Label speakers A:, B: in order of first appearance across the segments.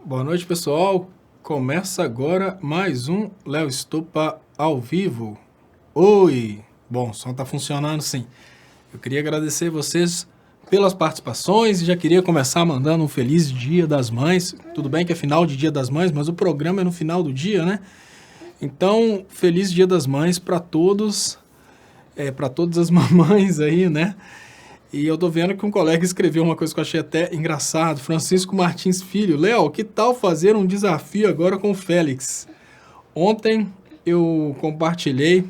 A: Boa noite, pessoal. Começa agora mais um Léo Estopa ao vivo. Oi! Bom, o som tá funcionando sim. Eu queria agradecer vocês pelas participações e já queria começar mandando um feliz Dia das Mães. Tudo bem que é final de Dia das Mães, mas o programa é no final do dia, né? Então, feliz Dia das Mães para todos, para todas as mamães aí, né? E eu tô vendo que um colega escreveu uma coisa que eu achei até engraçado. Francisco Martins Filho. Léo, que tal fazer um desafio agora com o Félix? Ontem eu compartilhei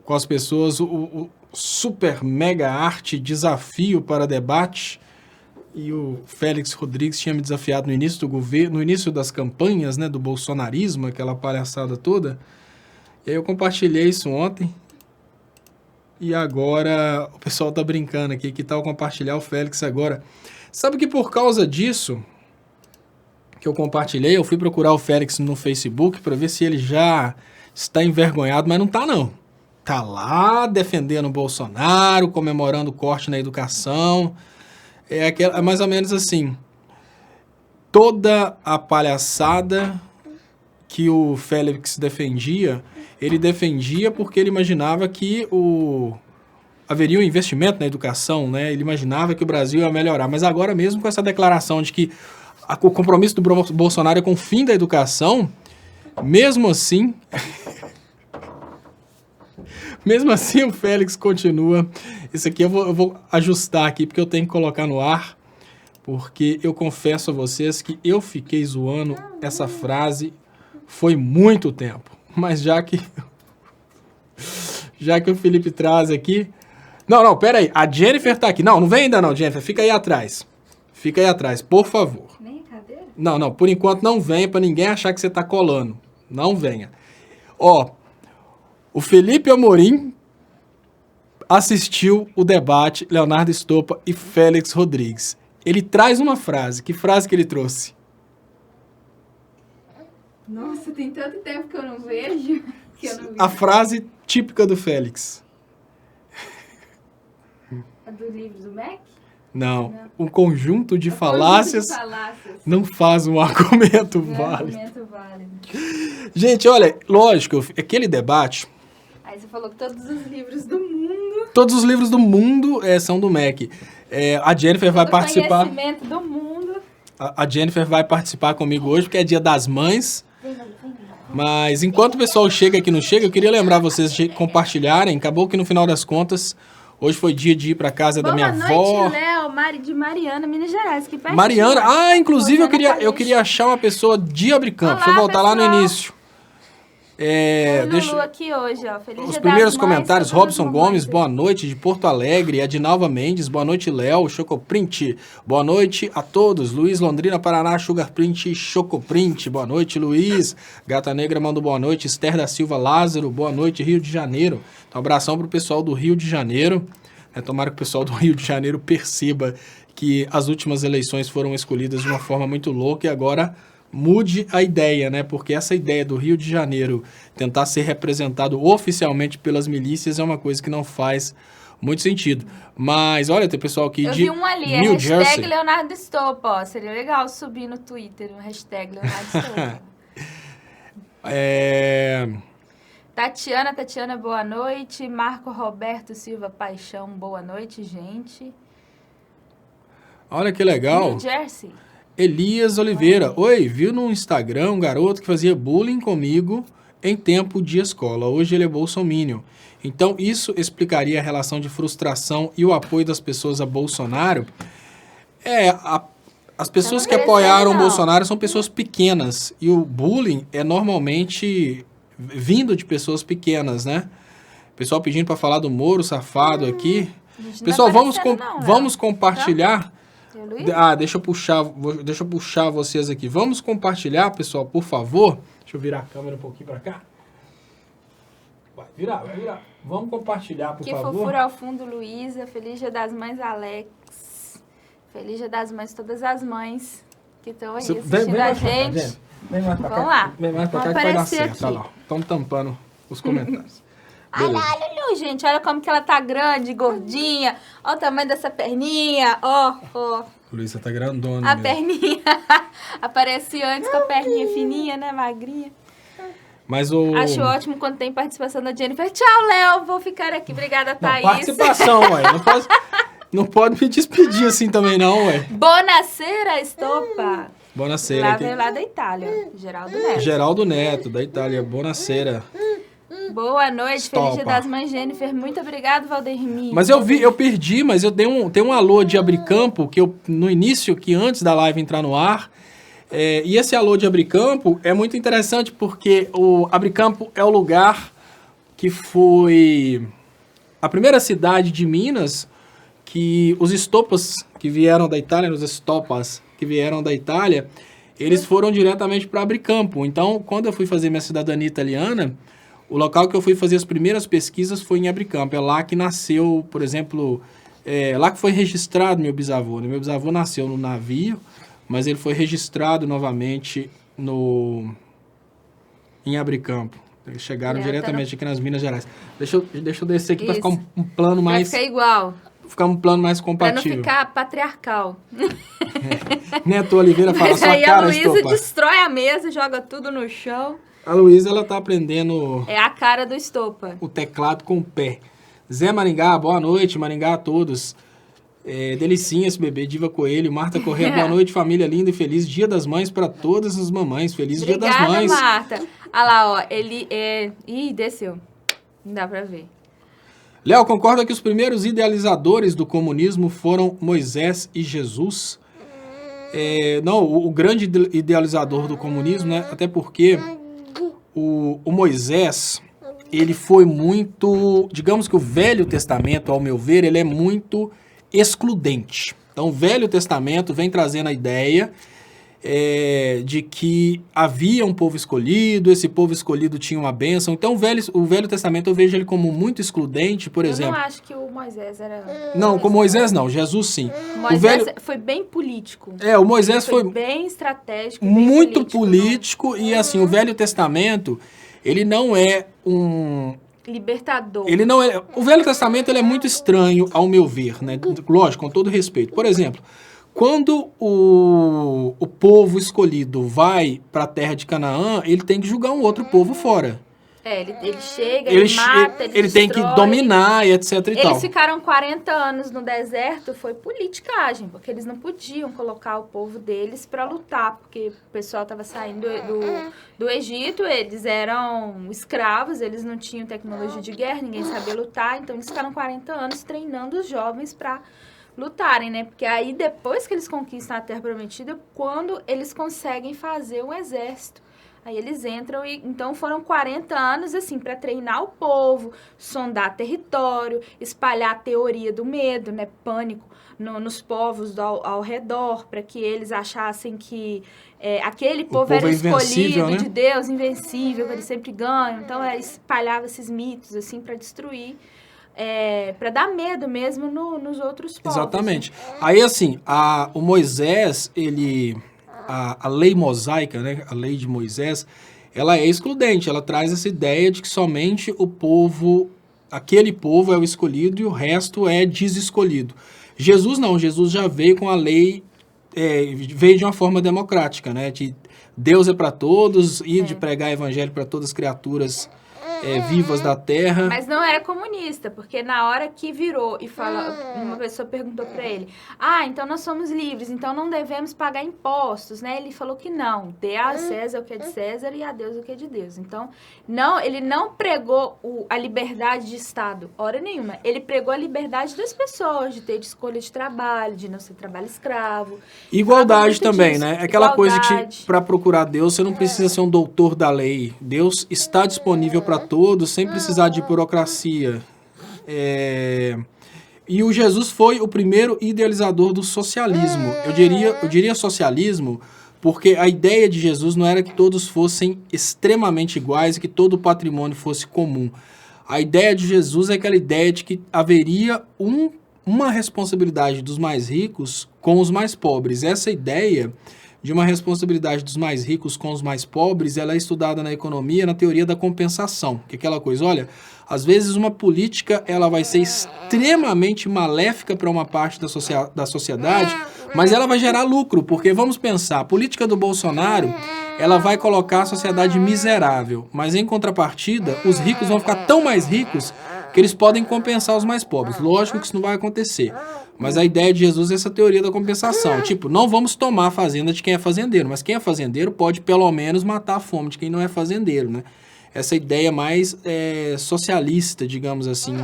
A: com as pessoas o super mega arte desafio para debate. E o Félix Rodrigues tinha me desafiado no início do governo, no início das campanhas, né, do bolsonarismo, aquela palhaçada toda. E aí eu compartilhei isso ontem. E agora o pessoal tá brincando aqui, que tal compartilhar o Félix agora? Sabe que por causa disso que eu compartilhei, eu fui procurar o Félix no Facebook para ver se ele já está envergonhado, mas não tá não. Tá lá defendendo o Bolsonaro, comemorando o corte na educação. É mais ou menos assim, toda a palhaçada que o Félix defendia, ele defendia porque ele imaginava que haveria um investimento na educação, né? Ele imaginava que o Brasil ia melhorar. Mas agora mesmo com essa declaração de que o compromisso do Bolsonaro é com o fim da educação, mesmo assim... mesmo assim o Félix continua... Isso aqui eu vou ajustar aqui, porque eu tenho que colocar no ar, porque eu confesso a vocês que eu fiquei zoando essa frase foi muito tempo. Mas já que o Felipe traz aqui... Não, pera aí. A Jennifer tá aqui. Não vem ainda não, Jennifer. Fica aí atrás. Fica aí atrás, por favor.
B: Nem a cadeira?
A: Não, por enquanto não venha pra ninguém achar que você tá colando. Não venha. Ó, o Felipe Amorim assistiu o debate Leonardo Estopa e Félix Rodrigues. Ele traz uma frase. Que frase que ele trouxe?
B: Nossa, tem tanto tempo que eu não vejo.
A: A frase típica do Félix.
B: A do livro do Mac?
A: Não. Um conjunto de falácias
B: falácias
A: não faz um argumento válido. Gente, olha, lógico, aquele debate...
B: Aí você falou que todos os livros do mundo...
A: Todos os livros do mundo são do Mac. A Jennifer vai participar...
B: Todo conhecimento do mundo...
A: A Jennifer vai participar comigo hoje, porque é dia das mães. Mas enquanto o pessoal chega aqui não chega, eu queria lembrar vocês de compartilharem. Acabou que no final das contas, hoje foi dia de ir para casa da minha avó.
B: Boa noite, Léo, de Mariana, Minas Gerais. Que pertinho.
A: Mariana, inclusive eu queria achar uma pessoa de Abricampo. Deixa eu voltar lá no início.
B: Lulu aqui hoje, ó. Feliz
A: Os
B: Dia
A: primeiros
B: das
A: comentários,
B: mães,
A: Robson Gomes, boa noite, de Porto Alegre, Edinalva Mendes, boa noite, Léo, Chocoprint, boa noite a todos, Luiz Londrina, Paraná, Sugarprint, Chocoprint, boa noite, Luiz, Gata Negra mandou boa noite, Esther da Silva, Lázaro, boa noite, Rio de Janeiro, então abração pro pessoal do Rio de Janeiro, tomara que o pessoal do Rio de Janeiro perceba que as últimas eleições foram escolhidas de uma forma muito louca e agora... mude a ideia, né? Porque essa ideia do Rio de Janeiro tentar ser representado oficialmente pelas milícias é uma coisa que não faz muito sentido. Mas, olha, tem pessoal aqui de New Jersey.
B: Eu vi um ali, hashtag Leonardo Estopa, ó. Seria legal subir no Twitter, um hashtag Leonardo Estopa. Tatiana, boa noite. Marco Roberto Silva Paixão, boa noite, gente.
A: Olha que legal.
B: New Jersey.
A: Elias Oliveira. Oi, viu no Instagram um garoto que fazia bullying comigo em tempo de escola. Hoje ele é bolsominion. Então, isso explicaria a relação de frustração e o apoio das pessoas a Bolsonaro? As pessoas que apoiaram o Bolsonaro são pessoas pequenas. E o bullying é normalmente vindo de pessoas pequenas, né? Pessoal pedindo para falar do Moro safado aqui. Pessoal, vamos compartilhar... deixa eu puxar vocês aqui. Vamos compartilhar, pessoal, por favor. Deixa eu virar a câmera um pouquinho pra cá. Vai virar. Vamos compartilhar, por favor.
B: Que fofura ao fundo, Luísa. Feliz Dia das Mães, Alex. Feliz Dia das Mães, todas as mães que estão aí assistindo a gente.
A: Vem mais pra cá.
B: Vamos lá.
A: Vem mais pra cá que vai dar certo. Olha lá. Estão tampando os comentários.
B: Olha a Lulu, gente. Olha como que ela tá grande, gordinha. Olha o tamanho dessa perninha. Ó.
A: Luísa tá grandona
B: A
A: mesmo.
B: perninha. Aparece antes com a perninha fininha, né? Magrinha.
A: Mas
B: Acho ótimo quando tem participação da Jennifer. Tchau, Léo. Vou ficar aqui. Obrigada, Thaís.
A: Participação, ué. Não pode me despedir assim também, não, ué.
B: Buonasera, Estopa.
A: Buonasera.
B: Lá da Itália. Geraldo Neto.
A: Geraldo Neto, da Itália. Buonasera.
B: Boa noite.
A: Estopa.
B: Feliz Dia das Mães, Jennifer. Muito obrigado, Valdermir.
A: Mas eu perdi, mas eu dei um alô de Abricampo, que eu, no início, que antes da live entrar no ar, e esse alô de Abricampo é muito interessante porque o Abricampo é o lugar que foi a primeira cidade de Minas que os estopas que vieram da Itália, os estopas que vieram da Itália, eles foram diretamente para Abricampo. Então, quando eu fui fazer minha cidadania italiana, o local que eu fui fazer as primeiras pesquisas foi em Abricampo. É lá que nasceu, por exemplo, lá que foi registrado meu bisavô. Né? Meu bisavô nasceu no navio, mas ele foi registrado novamente em Abricampo. Eles chegaram diretamente aqui nas Minas Gerais. Deixa eu descer aqui para ficar um plano mais...
B: Vai ficar igual.
A: Ficar um plano mais compatível.
B: Pra não ficar patriarcal.
A: Neto Oliveira fala,
B: mas
A: sua
B: aí
A: cara,
B: a Luísa
A: Estopa.
B: destrói a mesa, joga tudo no chão.
A: A Luísa, ela tá aprendendo...
B: É a cara do Estopa.
A: O teclado com o pé. Zé Maringá, boa noite, Maringá a todos. Delicinha esse bebê, Diva Coelho, Marta Corrêa, boa noite, família linda e feliz Dia das Mães para todas as mamães. Feliz Dia das Mães.
B: Obrigada, Marta. Olha lá, ó, ele é... Ih, desceu. Não dá pra ver.
A: Léo, concorda que os primeiros idealizadores do comunismo foram Moisés e Jesus? Não, o grande idealizador do comunismo, né? Até porque o Moisés, ele foi muito... Digamos que o Velho Testamento, ao meu ver, ele é muito excludente. Então, o Velho Testamento vem trazendo a ideia de que havia um povo escolhido, esse povo escolhido tinha uma bênção. Então, o Velho Testamento eu vejo ele como muito excludente, por exemplo.
B: Eu não acho que o Moisés era...
A: Não, com Moisés não, Jesus sim.
B: Moisés foi bem político.
A: O Moisés foi
B: bem estratégico.
A: Muito político e assim, o Velho Testamento, ele não é um...
B: libertador.
A: Ele não é... O Velho Testamento ele é muito estranho, ao meu ver, né? Lógico, com todo respeito. Por exemplo, quando o povo escolhido vai para a terra de Canaã, ele tem que julgar um outro povo fora.
B: Ele chega, ele mata,
A: ele tem que dominar e etc e tal.
B: Eles ficaram 40 anos no deserto, foi politicagem, porque eles não podiam colocar o povo deles para lutar, porque o pessoal estava saindo do Egito, eles eram escravos, eles não tinham tecnologia de guerra, ninguém sabia lutar, então eles ficaram 40 anos treinando os jovens para lutarem, né? Porque aí depois que eles conquistam a Terra Prometida, quando eles conseguem fazer um exército. Aí eles entram e então foram 40 anos assim para treinar o povo, sondar território, espalhar a teoria do medo, né, pânico nos povos ao redor, para que eles achassem que aquele povo era escolhido, né? De Deus, invencível, que eles sempre ganham. Então espalhava esses mitos assim para destruir. Para dar medo mesmo nos outros povos.
A: Exatamente. Aí, assim, o Moisés, a lei mosaica, né, a lei de Moisés, ela é excludente. Ela traz essa ideia de que somente aquele povo é o escolhido e o resto é desescolhido. Jesus não. Jesus já veio com a lei, veio de uma forma democrática, né, de Deus é para todos, de pregar evangelho para todas as criaturas vivas da terra.
B: Mas não era comunista, porque na hora que virou e uma pessoa perguntou para ele, então nós somos livres, então não devemos pagar impostos, né? Ele falou que não, dê a César o que é de César e a Deus o que é de Deus. Então, ele não pregou a liberdade de Estado, hora nenhuma. Ele pregou a liberdade das pessoas, de ter de escolha de trabalho, de não ser trabalho escravo.
A: Igualdade também, né? Aquela coisa que para procurar Deus, você não precisa ser um doutor da lei. Deus está disponível para todos, sem precisar de burocracia. E o Jesus foi o primeiro idealizador do socialismo. Eu diria socialismo porque a ideia de Jesus não era que todos fossem extremamente iguais e que todo o patrimônio fosse comum. A ideia de Jesus é aquela ideia de que haveria uma responsabilidade dos mais ricos com os mais pobres. Essa ideia de uma responsabilidade dos mais ricos com os mais pobres, ela é estudada na economia, na teoria da compensação, que é aquela coisa, olha, às vezes uma política ela vai ser extremamente maléfica para uma parte da sociedade, mas ela vai gerar lucro, porque vamos pensar, a política do Bolsonaro, ela vai colocar a sociedade miserável, mas em contrapartida, os ricos vão ficar tão mais ricos que eles podem compensar os mais pobres. Lógico que isso não vai acontecer, mas a ideia de Jesus é essa teoria da compensação. Tipo, não vamos tomar a fazenda de quem é fazendeiro, mas quem é fazendeiro pode pelo menos matar a fome de quem não é fazendeiro, né? Essa ideia mais socialista, digamos assim.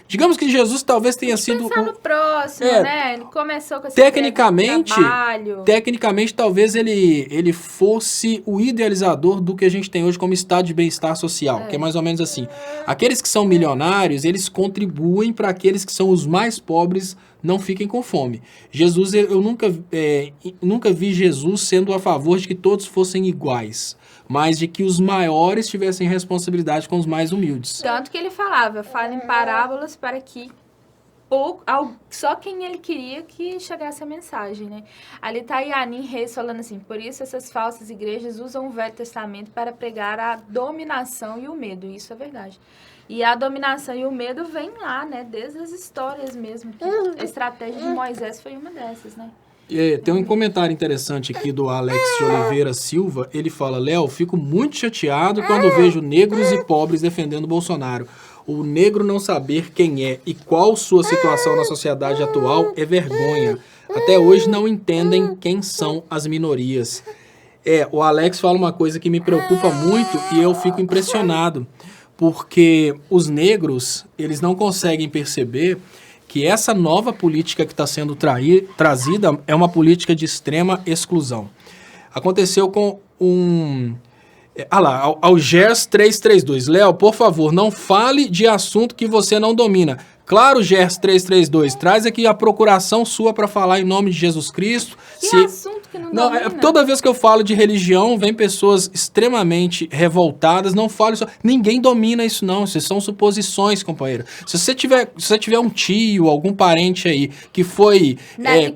A: Digamos que Jesus talvez tenha sido...
B: Pensar no próximo, né? Ele começou com esse
A: trabalho. Tecnicamente, talvez ele fosse o idealizador do que a gente tem hoje como estado de bem-estar social, que é mais ou menos assim. Aqueles que são milionários, eles contribuem para aqueles que são os mais pobres não fiquem com fome. Jesus, eu nunca vi Jesus sendo a favor de que todos fossem iguais, mas de que os maiores tivessem responsabilidade com os mais humildes.
B: Tanto que ele falava, fala em parábolas para que só quem ele queria que chegasse a mensagem, né? Ali tá Yanin Reis falando assim, por isso essas falsas igrejas usam o Velho Testamento para pregar a dominação e o medo, isso é verdade. E a dominação e o medo vem lá, né? Desde as histórias mesmo, que a estratégia de Moisés foi uma dessas, né?
A: Tem um comentário interessante aqui do Alex de Oliveira Silva. Ele fala, Léo, fico muito chateado quando vejo negros e pobres defendendo Bolsonaro. O negro não saber quem é e qual sua situação na sociedade atual é vergonha. Até hoje não entendem quem são as minorias. O Alex fala uma coisa que me preocupa muito e eu fico impressionado. Porque os negros, eles não conseguem perceber que essa nova política que está sendo trazida é uma política de extrema exclusão. Aconteceu com Algers 332. Léo, por favor, não fale de assunto que você não domina. Claro, Gers 332, traz aqui a procuração sua para falar em nome de Jesus Cristo.
B: Assunto que não domina?
A: Toda vez que eu falo de religião, vem pessoas extremamente revoltadas, não falo isso. Ninguém domina isso não, isso são suposições, companheiro. Se você tiver um tio, algum parente aí, que foi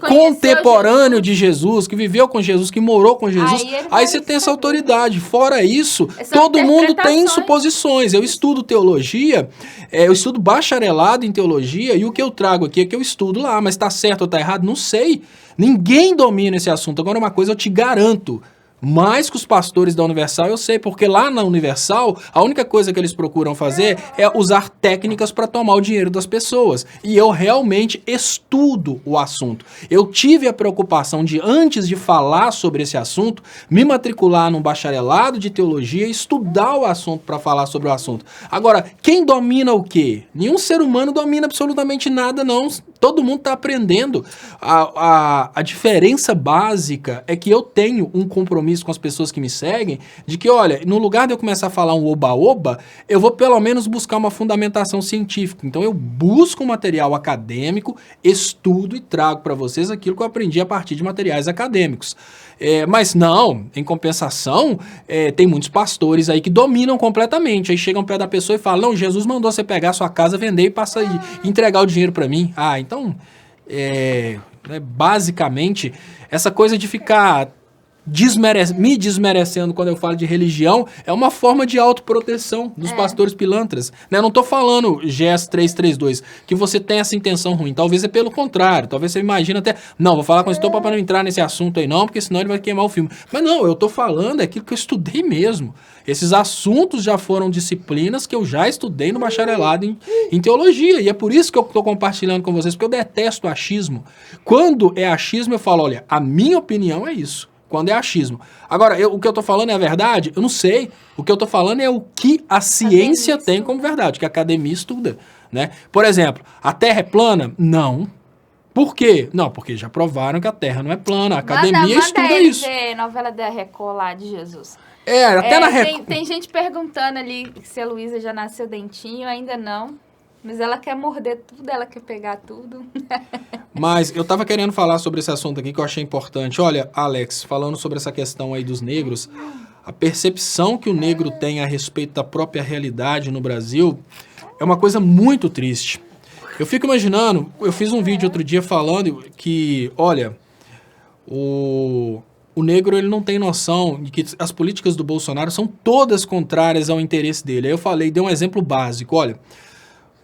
A: contemporâneo de Jesus, que viveu com Jesus, que morou com Jesus, aí você tem essa autoridade. Fora isso, todo mundo tem suposições. Eu estudo teologia, eu estudo bacharelado em teologia, e o que eu trago aqui é que eu estudo lá, mas tá certo ou tá errado? Não sei. Ninguém domina esse assunto. Agora, uma coisa eu te garanto, mais que os pastores da Universal, eu sei, porque lá na Universal, a única coisa que eles procuram fazer é usar técnicas para tomar o dinheiro das pessoas. E eu realmente estudo o assunto. Eu tive a preocupação de, antes de falar sobre esse assunto, me matricular num bacharelado de teologia e estudar o assunto para falar sobre o assunto. Agora, quem domina o quê? Nenhum ser humano domina absolutamente nada, não. Todo mundo está aprendendo. A diferença básica é que eu tenho um compromisso com as pessoas que me seguem, de que, olha, no lugar de eu começar a falar um oba-oba, eu vou pelo menos buscar uma fundamentação científica. Então eu busco um material acadêmico, estudo e trago para vocês aquilo que eu aprendi a partir de materiais acadêmicos. Mas não, em compensação, tem muitos pastores aí que dominam completamente. Aí chegam perto da pessoa e falam, não, Jesus mandou você pegar a sua casa, vender e passar e entregar o dinheiro para mim. Então, basicamente, essa coisa de ficar me desmerecendo quando eu falo de religião é uma forma de autoproteção dos pastores pilantras. Né? Eu não estou falando, GES 332, que você tem essa intenção ruim. Talvez é pelo contrário. Talvez você imagine até... Não, vou falar com esse para não entrar nesse assunto aí não, porque senão ele vai queimar o filme. Mas não, eu estou falando aquilo que eu estudei mesmo. Esses assuntos já foram disciplinas que eu já estudei no bacharelado em teologia. E é por isso que eu estou compartilhando com vocês, porque eu detesto achismo. Quando é achismo, eu falo, olha, a minha opinião é isso. Quando é achismo. Agora, o que eu tô falando é a verdade? Eu não sei. O que eu tô falando é o que a ciência tem como verdade, que a academia estuda, né? Por exemplo, a Terra é plana? Não. Por quê? Não, porque já provaram que a Terra não é plana. A academia estuda isso.
B: Novela da Record lá de Jesus.
A: Até na Record.
B: Tem gente perguntando ali se a Luísa já nasceu dentinho, ainda não. Mas ela quer morder tudo, ela quer pegar tudo.
A: Mas eu tava querendo falar sobre esse assunto aqui que eu achei importante. Olha, Alex, falando sobre essa questão aí dos negros, a percepção que o negro tem a respeito da própria realidade no Brasil é uma coisa muito triste. Eu fico imaginando, eu fiz um vídeo outro dia falando que, olha, O negro, ele não tem noção de que as políticas do Bolsonaro são todas contrárias ao interesse dele. Aí eu falei, dei um exemplo básico, olha,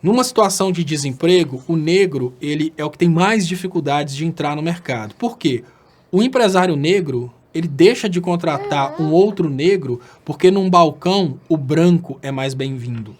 A: numa situação de desemprego, o negro, ele é o que tem mais dificuldades de entrar no mercado. Por quê? O empresário negro, ele deixa de contratar um outro negro porque num balcão o branco é mais bem-vindo.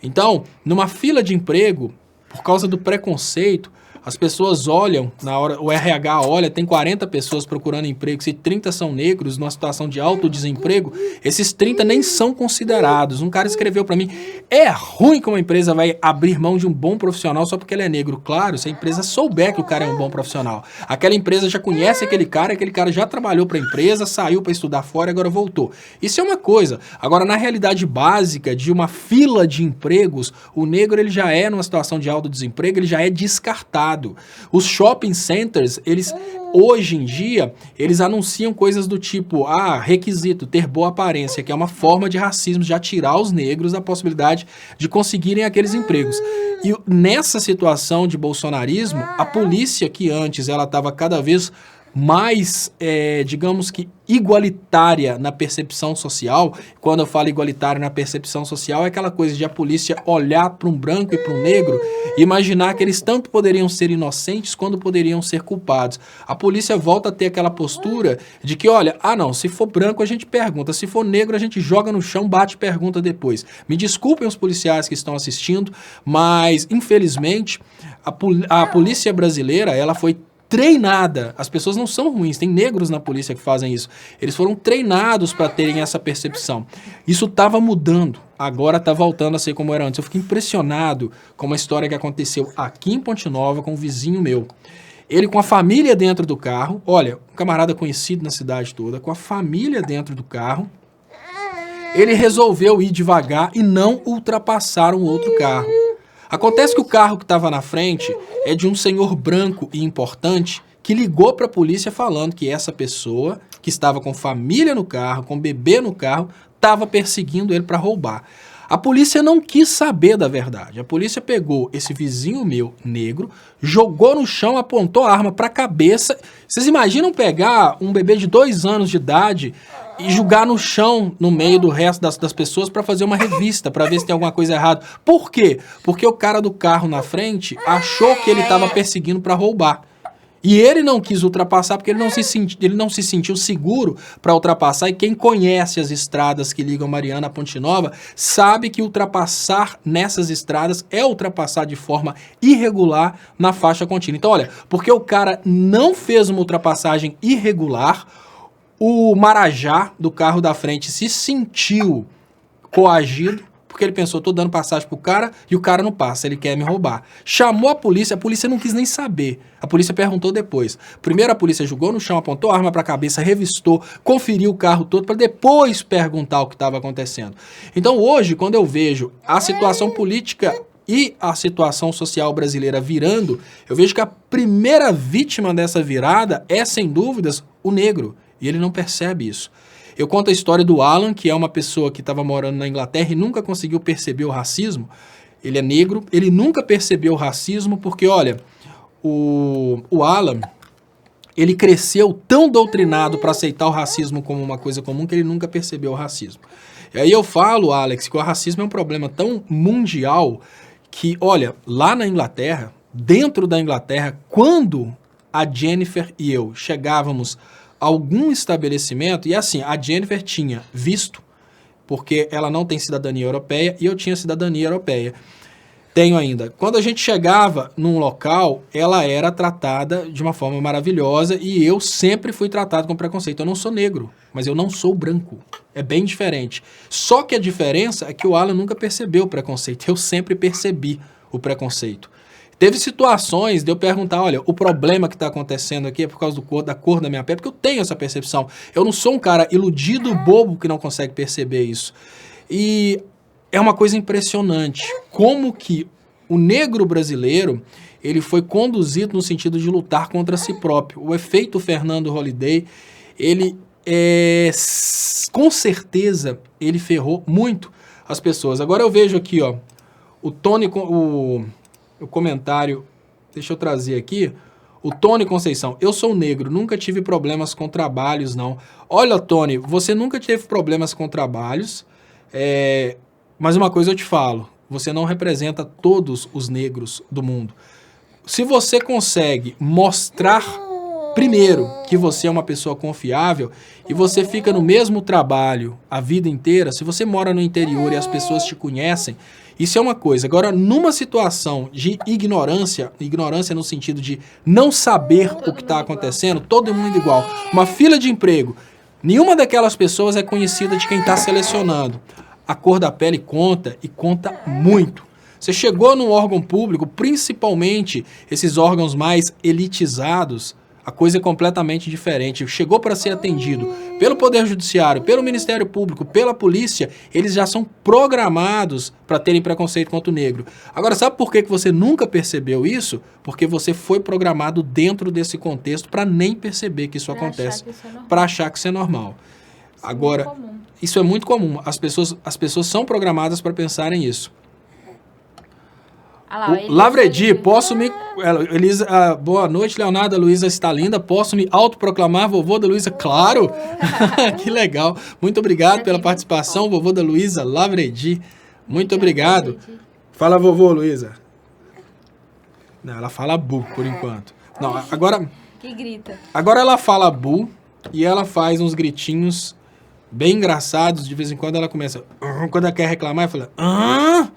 A: Então, numa fila de emprego, por causa do preconceito, as pessoas olham, na hora, o RH olha, tem 40 pessoas procurando emprego, se 30 são negros, numa situação de alto desemprego, esses 30 nem são considerados. Um cara escreveu para mim, é ruim que uma empresa vai abrir mão de um bom profissional só porque ele é negro. Claro, se a empresa souber que o cara é um bom profissional. Aquela empresa já conhece aquele cara já trabalhou para a empresa, saiu para estudar fora e agora voltou. Isso é uma coisa. Agora, na realidade básica de uma fila de empregos, o negro ele já é numa situação de alto desemprego, ele já é descartado. Os shopping centers, eles hoje em dia, eles anunciam coisas do tipo, requisito, ter boa aparência, que é uma forma de racismo, de atirar os negros da possibilidade de conseguirem aqueles empregos. E nessa situação de bolsonarismo, a polícia que antes ela estava cada vez mais, digamos que, igualitária na percepção social. Quando eu falo igualitária na percepção social, é aquela coisa de a polícia olhar para um branco e para um negro e imaginar que eles tanto poderiam ser inocentes quanto poderiam ser culpados. A polícia volta a ter aquela postura de que, olha, não, se for branco a gente pergunta, se for negro a gente joga no chão, bate e pergunta depois. Me desculpem os policiais que estão assistindo, mas, infelizmente, a polícia brasileira, ela foi treinada, as pessoas não são ruins, tem negros na polícia que fazem isso, eles foram treinados para terem essa percepção. Isso estava mudando, agora está voltando a ser como era antes. Eu fiquei impressionado com uma história que aconteceu aqui em Ponte Nova com um vizinho meu. Ele com a família dentro do carro, olha, um camarada conhecido na cidade toda, com a família dentro do carro, ele resolveu ir devagar e não ultrapassar um outro carro. Acontece que o carro que estava na frente é de um senhor branco e importante que ligou para a polícia falando que essa pessoa, que estava com família no carro, com bebê no carro, estava perseguindo ele para roubar. A polícia não quis saber da verdade. A polícia pegou esse vizinho meu, negro, jogou no chão, apontou a arma para a cabeça. Vocês imaginam pegar um bebê de 2 anos de idade e jogar no chão no meio do resto das pessoas para fazer uma revista, para ver se tem alguma coisa errada? Por quê? Porque o cara do carro na frente achou que ele estava perseguindo para roubar. E ele não quis ultrapassar porque ele não se sentiu seguro para ultrapassar. E quem conhece as estradas que ligam Mariana a Ponte Nova sabe que ultrapassar nessas estradas é ultrapassar de forma irregular na faixa contínua. Então, olha, porque o cara não fez uma ultrapassagem irregular, o marajá do carro da frente se sentiu coagido, porque ele pensou, tô dando passagem pro cara e o cara não passa, ele quer me roubar. Chamou a polícia não quis nem saber. A polícia perguntou depois. Primeiro a polícia jogou no chão, apontou a arma pra cabeça, revistou, conferiu o carro todo para depois perguntar o que estava acontecendo. Então hoje, quando eu vejo a situação política e a situação social brasileira virando, eu vejo que a primeira vítima dessa virada é, sem dúvidas, o negro. E ele não percebe isso. Eu conto a história do Alan, que é uma pessoa que estava morando na Inglaterra e nunca conseguiu perceber o racismo. Ele é negro, ele nunca percebeu o racismo porque, olha, o Alan, ele cresceu tão doutrinado para aceitar o racismo como uma coisa comum que ele nunca percebeu o racismo. E aí eu falo, Alex, que o racismo é um problema tão mundial que, olha, lá na Inglaterra, dentro da Inglaterra, quando a Jennifer e eu chegávamos algum estabelecimento, e assim, a Jennifer tinha visto, porque ela não tem cidadania europeia, e eu tinha cidadania europeia. Tenho ainda. Quando a gente chegava num local, ela era tratada de uma forma maravilhosa, e eu sempre fui tratado com preconceito. Eu não sou negro, mas eu não sou branco. É bem diferente. Só que a diferença é que o Alan nunca percebeu o preconceito. Eu sempre percebi o preconceito. Teve situações de eu perguntar, olha, o problema que está acontecendo aqui é por causa da cor da minha pele, porque eu tenho essa percepção. Eu não sou um cara iludido, bobo, que não consegue perceber isso. E é uma coisa impressionante como que o negro brasileiro, ele foi conduzido no sentido de lutar contra si próprio. O efeito Fernando Holliday, ele com certeza, ele ferrou muito as pessoas. Agora eu vejo aqui, ó, o Tony, o comentário, deixa eu trazer aqui, O Tony Conceição, eu sou negro, nunca tive problemas com trabalhos, não. Olha, Tony, você nunca teve problemas com trabalhos, mas uma coisa eu te falo, você não representa todos os negros do mundo. Se você consegue mostrar, primeiro, que você é uma pessoa confiável e você fica no mesmo trabalho a vida inteira, se você mora no interior e as pessoas te conhecem, isso é uma coisa. Agora, numa situação de ignorância no sentido de não saber o que está acontecendo, todo mundo igual. Uma fila de emprego, nenhuma daquelas pessoas é conhecida de quem está selecionando. A cor da pele conta e conta muito. Você chegou num órgão público, principalmente esses órgãos mais elitizados, a coisa é completamente diferente. Chegou para ser atendido pelo Poder Judiciário, pelo Ministério Público, pela polícia, eles já são programados para terem preconceito contra o negro. Agora, sabe por que você nunca percebeu isso? Porque você foi programado dentro desse contexto para nem perceber que isso acontece, para achar que isso é normal. Agora, isso é muito comum. As pessoas são programadas para pensarem isso. Lavredi, posso me... Elisa, boa noite, Leonardo. Luísa está linda. Posso me autoproclamar vovô da Luísa? Claro! Que legal. Muito obrigado pela participação, vovô da Luísa, Lavredi. Muito obrigado. Fala, vovô, Luísa. Não, ela fala bu, por enquanto. Não, agora...
B: Que grita.
A: Agora ela fala bu e ela faz uns gritinhos bem engraçados. De vez em quando ela começa... Quando ela quer reclamar, ela fala...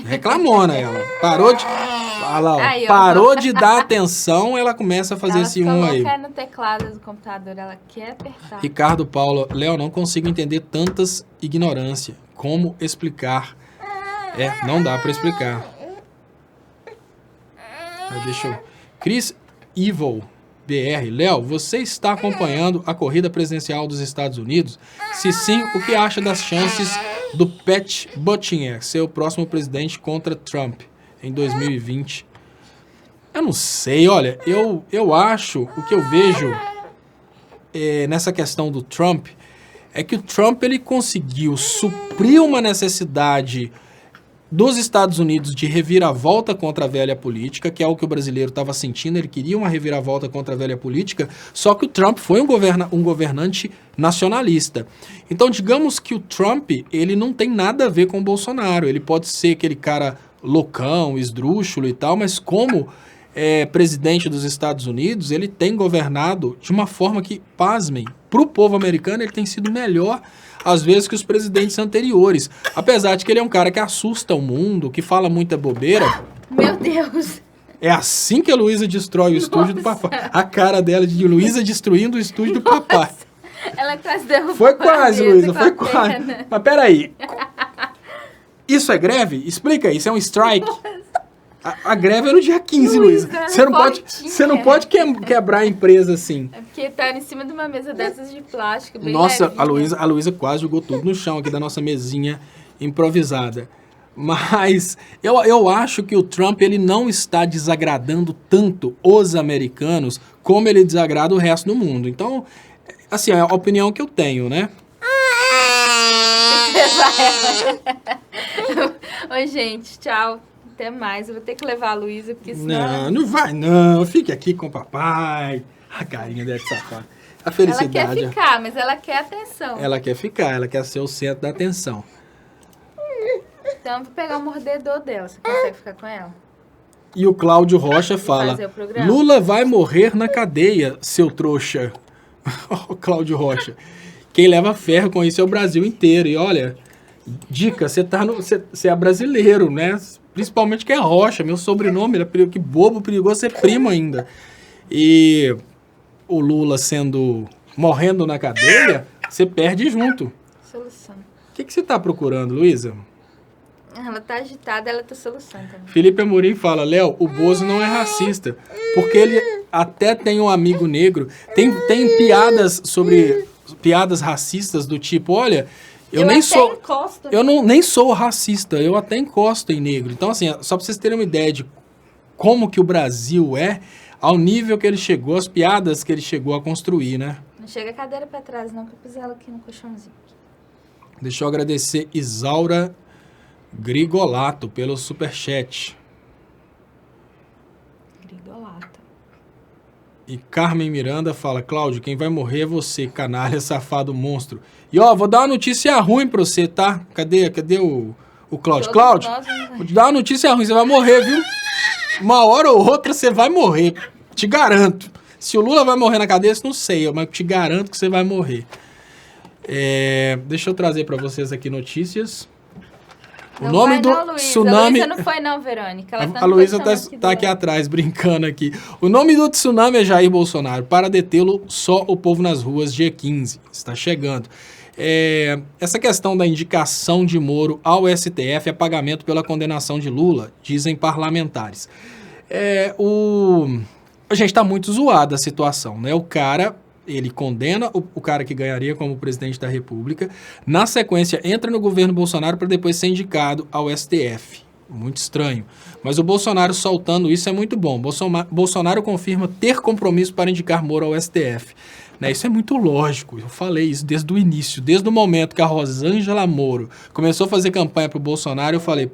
A: Reclamona ela. Parou de... Aí, parou de dar atenção, ela começa a fazer esse aí.
B: Ela no teclado do computador, ela quer apertar.
A: Ricardo Paulo, Léo, não consigo entender tantas ignorância. Como explicar? Não dá pra explicar. Deixa eu... Chris Evil BR. Léo, você está acompanhando a corrida presidencial dos Estados Unidos? Se sim, o que acha das chances do Pat Buttigieg ser o próximo presidente contra Trump em 2020? Eu não sei, olha, eu acho, o que eu vejo nessa questão do Trump é que o Trump ele conseguiu suprir uma necessidade dos Estados Unidos de reviravolta contra a velha política, que é o que o brasileiro estava sentindo, ele queria uma reviravolta contra a velha política, só que o Trump foi um governante nacionalista. Então, digamos que o Trump, ele não tem nada a ver com o Bolsonaro, ele pode ser aquele cara loucão, esdrúxulo e tal, mas como presidente dos Estados Unidos, ele tem governado de uma forma que, pasmem, para o povo americano, ele tem sido melhor às vezes que os presidentes anteriores. Apesar de que ele é um cara que assusta o mundo, que fala muita bobeira.
B: Meu Deus!
A: É assim que a Luísa destrói o estúdio do papai. A cara dela de Luísa destruindo o estúdio do papai.
B: Ela quase derrubou.
A: Foi quase, Luísa, foi quase. Mas peraí. Isso é greve? Explica aí, isso é um strike? A greve é no dia 15, Luísa. Você não pode quebrar a empresa assim.
B: É porque tá em cima de uma mesa dessas de plástico. Bem
A: nossa,
B: levinha.
A: a Luísa quase jogou tudo no chão aqui da nossa mesinha improvisada. Mas eu acho que o Trump ele não está desagradando tanto os americanos como ele desagrada o resto do mundo. Então, assim, é a opinião que eu tenho, né?
B: Oi, gente, tchau. Até mais. Eu vou ter que levar a Luísa, porque senão...
A: Não vai não. Fique aqui com o papai. A carinha dessa safada. A felicidade.
B: Ela quer ficar, mas ela quer atenção.
A: Ela quer ficar, ela quer ser o centro da atenção.
B: Então, eu vou pegar o mordedor dela. Você consegue ficar com ela?
A: E o Cláudio Rocha fala, Lula vai morrer na cadeia, seu trouxa. O Cláudio Rocha. Quem leva ferro com isso é o Brasil inteiro. E olha, dica, você é brasileiro, né? Principalmente que é Rocha, meu sobrenome, que bobo, perigoso ser primo ainda. E o Lula morrendo na cadeia, você perde junto.
B: Solução.
A: O que você está procurando, Luísa?
B: Ela tá agitada, ela tá solução também.
A: Felipe Amorim fala, Léo, o Bozo não é racista, porque ele até tem um amigo negro. Tem piadas piadas racistas do tipo, olha... Eu nem sou racista, eu até encosto em negro. Então, assim, só pra vocês terem uma ideia de como que o Brasil é, ao nível que ele chegou, as piadas que ele chegou a construir, né?
B: Não chega a cadeira pra trás, não, que eu pus ela aqui no colchãozinho.
A: Deixa eu agradecer Isaura Grigolato pelo superchat.
B: Grigolato.
A: E Carmen Miranda fala, Cláudio, quem vai morrer é você, canalha, safado, monstro. E ó, vou dar uma notícia ruim pra você, tá? Cadê o Cláudio? Cláudio, vou te dar uma notícia ruim, você vai morrer, viu? Uma hora ou outra você vai morrer, te garanto. Se o Lula vai morrer na cadeia, não sei, mas te garanto que você vai morrer. Deixa eu trazer pra vocês aqui notícias. O nome do tsunami...
B: A Luísa não foi não, Verônica.
A: A Luísa tá aqui atrás, brincando aqui. O nome do tsunami é Jair Bolsonaro. Para detê-lo, só o povo nas ruas, dia 15. Está chegando. Essa questão da indicação de Moro ao STF é pagamento pela condenação de Lula, dizem parlamentares. A gente está muito zoado a situação, né? O cara... Ele condena o cara que ganharia como presidente da República. Na sequência, entra no governo Bolsonaro para depois ser indicado ao STF. Muito estranho. Mas o Bolsonaro soltando isso é muito bom. Bolsonaro confirma ter compromisso para indicar Moro ao STF. Né? Isso é muito lógico. Eu falei isso desde o início. Desde o momento que a Rosângela Moro começou a fazer campanha para o Bolsonaro, eu falei,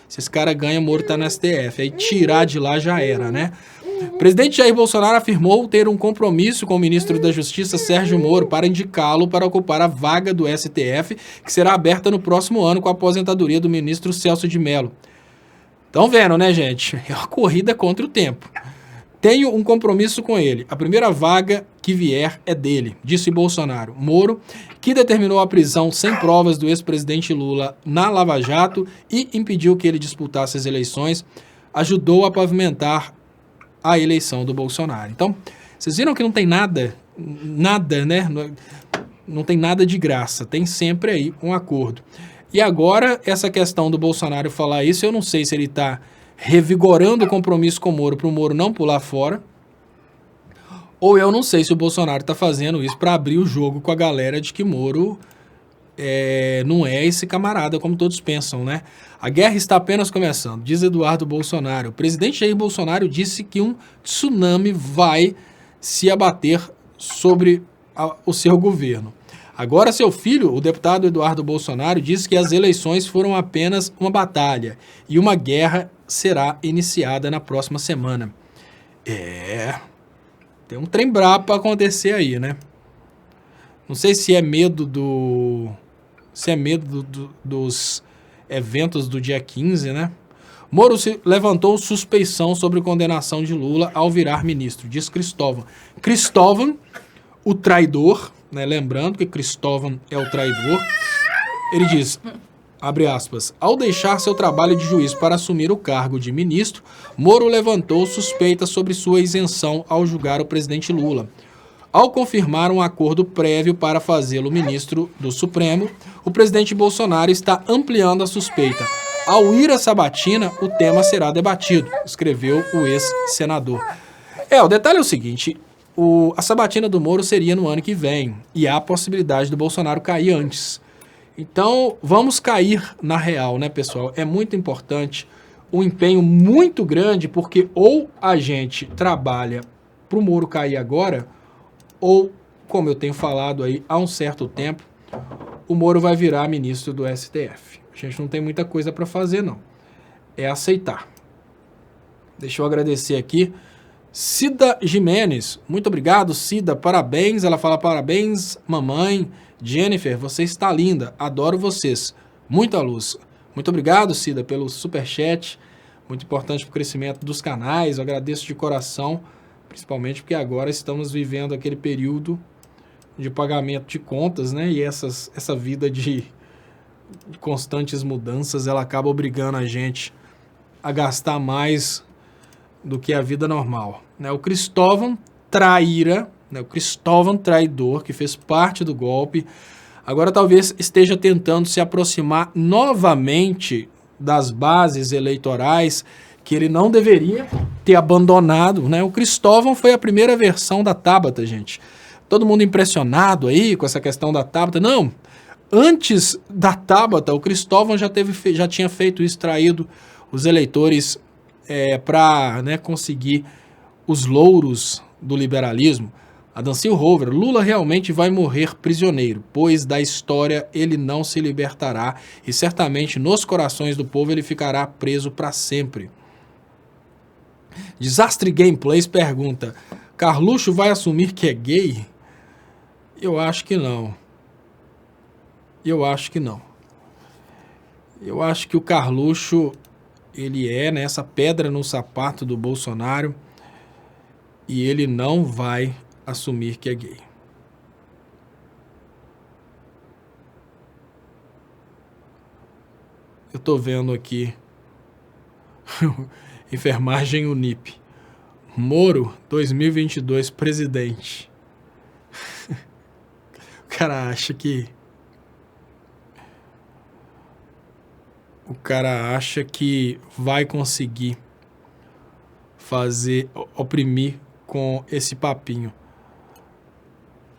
A: se esse cara ganha, Moro tá no STF. Aí tirar de lá já era, né? O presidente Jair Bolsonaro afirmou ter um compromisso com o ministro da Justiça, Sérgio Moro, para indicá-lo para ocupar a vaga do STF, que será aberta no próximo ano com a aposentadoria do ministro Celso de Mello. Estão vendo, né, gente? É uma corrida contra o tempo. Tenho um compromisso com ele. A primeira vaga que vier é dele, disse Bolsonaro. Moro, que determinou a prisão sem provas do ex-presidente Lula na Lava Jato e impediu que ele disputasse as eleições, ajudou a pavimentar a eleição do Bolsonaro. Então, vocês viram que não tem nada, né? Não tem nada de graça. Tem sempre aí um acordo. E agora, essa questão do Bolsonaro falar isso, eu não sei se ele está revigorando o compromisso com o Moro para o Moro não pular fora, ou eu não sei se o Bolsonaro está fazendo isso para abrir o jogo com a galera de que Moro não é esse camarada como todos pensam, né? A guerra está apenas começando, diz Eduardo Bolsonaro. O presidente Jair Bolsonaro disse que um tsunami vai se abater sobre o seu governo. Agora seu filho, o deputado Eduardo Bolsonaro, disse que as eleições foram apenas uma batalha e uma guerra será iniciada na próxima semana. Tem um trem brabo para acontecer aí, né? Não sei se é medo dos eventos do dia 15, né? Moro levantou suspeição sobre condenação de Lula ao virar ministro, diz Cristóvão. Cristóvão, o traidor, né? Lembrando que Cristóvão é o traidor. Ele diz, abre aspas, ao deixar seu trabalho de juiz para assumir o cargo de ministro, Moro levantou suspeitas sobre sua isenção ao julgar o presidente Lula. Ao confirmar um acordo prévio para fazê-lo ministro do Supremo, o presidente Bolsonaro está ampliando a suspeita. Ao ir à sabatina, o tema será debatido, escreveu o ex-senador. O detalhe é o seguinte, a sabatina do Moro seria no ano que vem, e há a possibilidade do Bolsonaro cair antes. Então, vamos cair na real, né, pessoal? É muito importante, um empenho muito grande, porque ou a gente trabalha para o Moro cair agora, ou, como eu tenho falado aí há um certo tempo, o Moro vai virar ministro do STF. A gente não tem muita coisa para fazer, não. É aceitar. Deixa eu agradecer aqui. Cida Jimenez. Muito obrigado, Cida. Parabéns. Ela fala parabéns, mamãe. Jennifer, você está linda. Adoro vocês. Muita luz. Muito obrigado, Cida, pelo superchat. Muito importante para o crescimento dos canais. Eu agradeço de coração. Principalmente porque agora estamos vivendo aquele período de pagamento de contas, né? E essa vida de constantes mudanças, ela acaba obrigando a gente a gastar mais do que a vida normal, né? O Cristóvão traíra, né? O Cristóvão traidor, que fez parte do golpe, agora talvez esteja tentando se aproximar novamente das bases eleitorais que ele não deveria ter abandonado, né? O Cristóvão foi a primeira versão da Tabata, gente. Todo mundo impressionado aí com essa questão da Tabata. Não, antes da Tabata, o Cristóvão já tinha feito isso, traído os eleitores para, né, conseguir os louros do liberalismo. A Dancil Rover, Lula realmente vai morrer prisioneiro, pois da história ele não se libertará e certamente nos corações do povo ele ficará preso para sempre. Desastre Gameplays pergunta, Carluxo vai assumir que é gay? Eu acho que não. Eu acho que não. Eu acho que o Carluxo, ele é, né, essa pedra no sapato do Bolsonaro e ele não vai assumir que é gay. Eu tô vendo aqui enfermagem Unip. Moro, 2022, presidente. O cara acha que vai conseguir oprimir com esse papinho.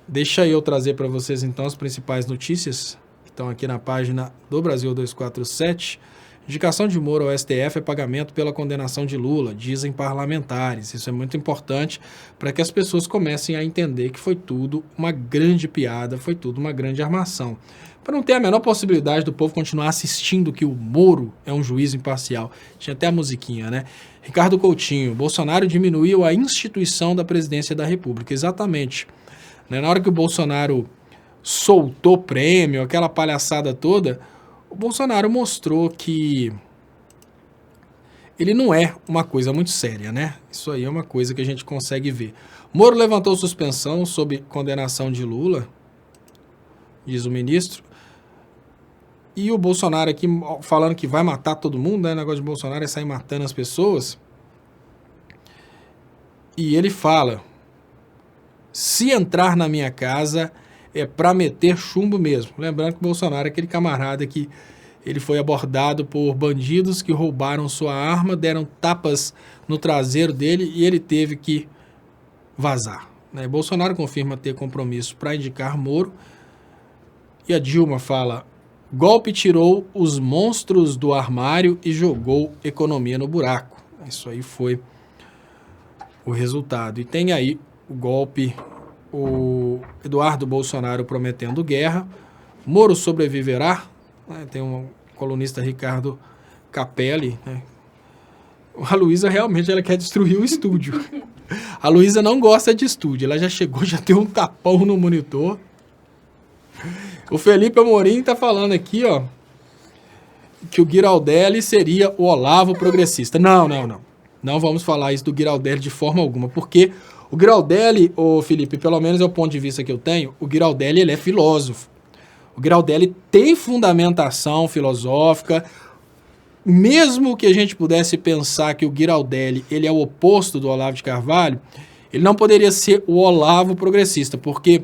A: Deixa eu trazer para vocês então as principais notícias que estão aqui na página do Brasil 247. Indicação de Moro ao STF é pagamento pela condenação de Lula, dizem parlamentares. Isso é muito importante para que as pessoas comecem a entender que foi tudo uma grande piada, foi tudo uma grande armação. Para não ter a menor possibilidade do povo continuar assistindo que o Moro é um juiz imparcial. Tinha até a musiquinha, né? Ricardo Coutinho, Bolsonaro diminuiu a instituição da presidência da República. Exatamente. Na hora que o Bolsonaro soltou prêmio, aquela palhaçada toda, o Bolsonaro mostrou que ele não é uma coisa muito séria, né? Isso aí é uma coisa que a gente consegue ver. Moro levantou suspensão sob condenação de Lula, diz o ministro. E o Bolsonaro aqui falando que vai matar todo mundo, né? O negócio de Bolsonaro é sair matando as pessoas. E ele fala: se entrar na minha casa é para meter chumbo mesmo. Lembrando que o Bolsonaro é aquele camarada que ele foi abordado por bandidos que roubaram sua arma, deram tapas no traseiro dele e ele teve que vazar, né? Bolsonaro confirma ter compromisso para indicar Moro. E a Dilma fala: golpe tirou os monstros do armário e jogou economia no buraco. Isso aí foi o resultado. E tem aí o golpe, o Eduardo Bolsonaro prometendo guerra. Moro sobreviverá? Tem um colunista, Ricardo Capelli, né? A Luísa realmente ela quer destruir o estúdio. A Luísa não gosta de estúdio. Ela já chegou, já deu um tapão no monitor. O Felipe Amorim tá falando aqui, ó, que o Giraldelli seria o Olavo progressista. Não. Não vamos falar isso do Giraldelli de forma alguma, porque o Giraldelli, Felipe, pelo menos é o ponto de vista que eu tenho, o Giraldelli ele é filósofo. O Giraldelli tem fundamentação filosófica. Mesmo que a gente pudesse pensar que o Giraldelli ele é o oposto do Olavo de Carvalho, ele não poderia ser o Olavo progressista, porque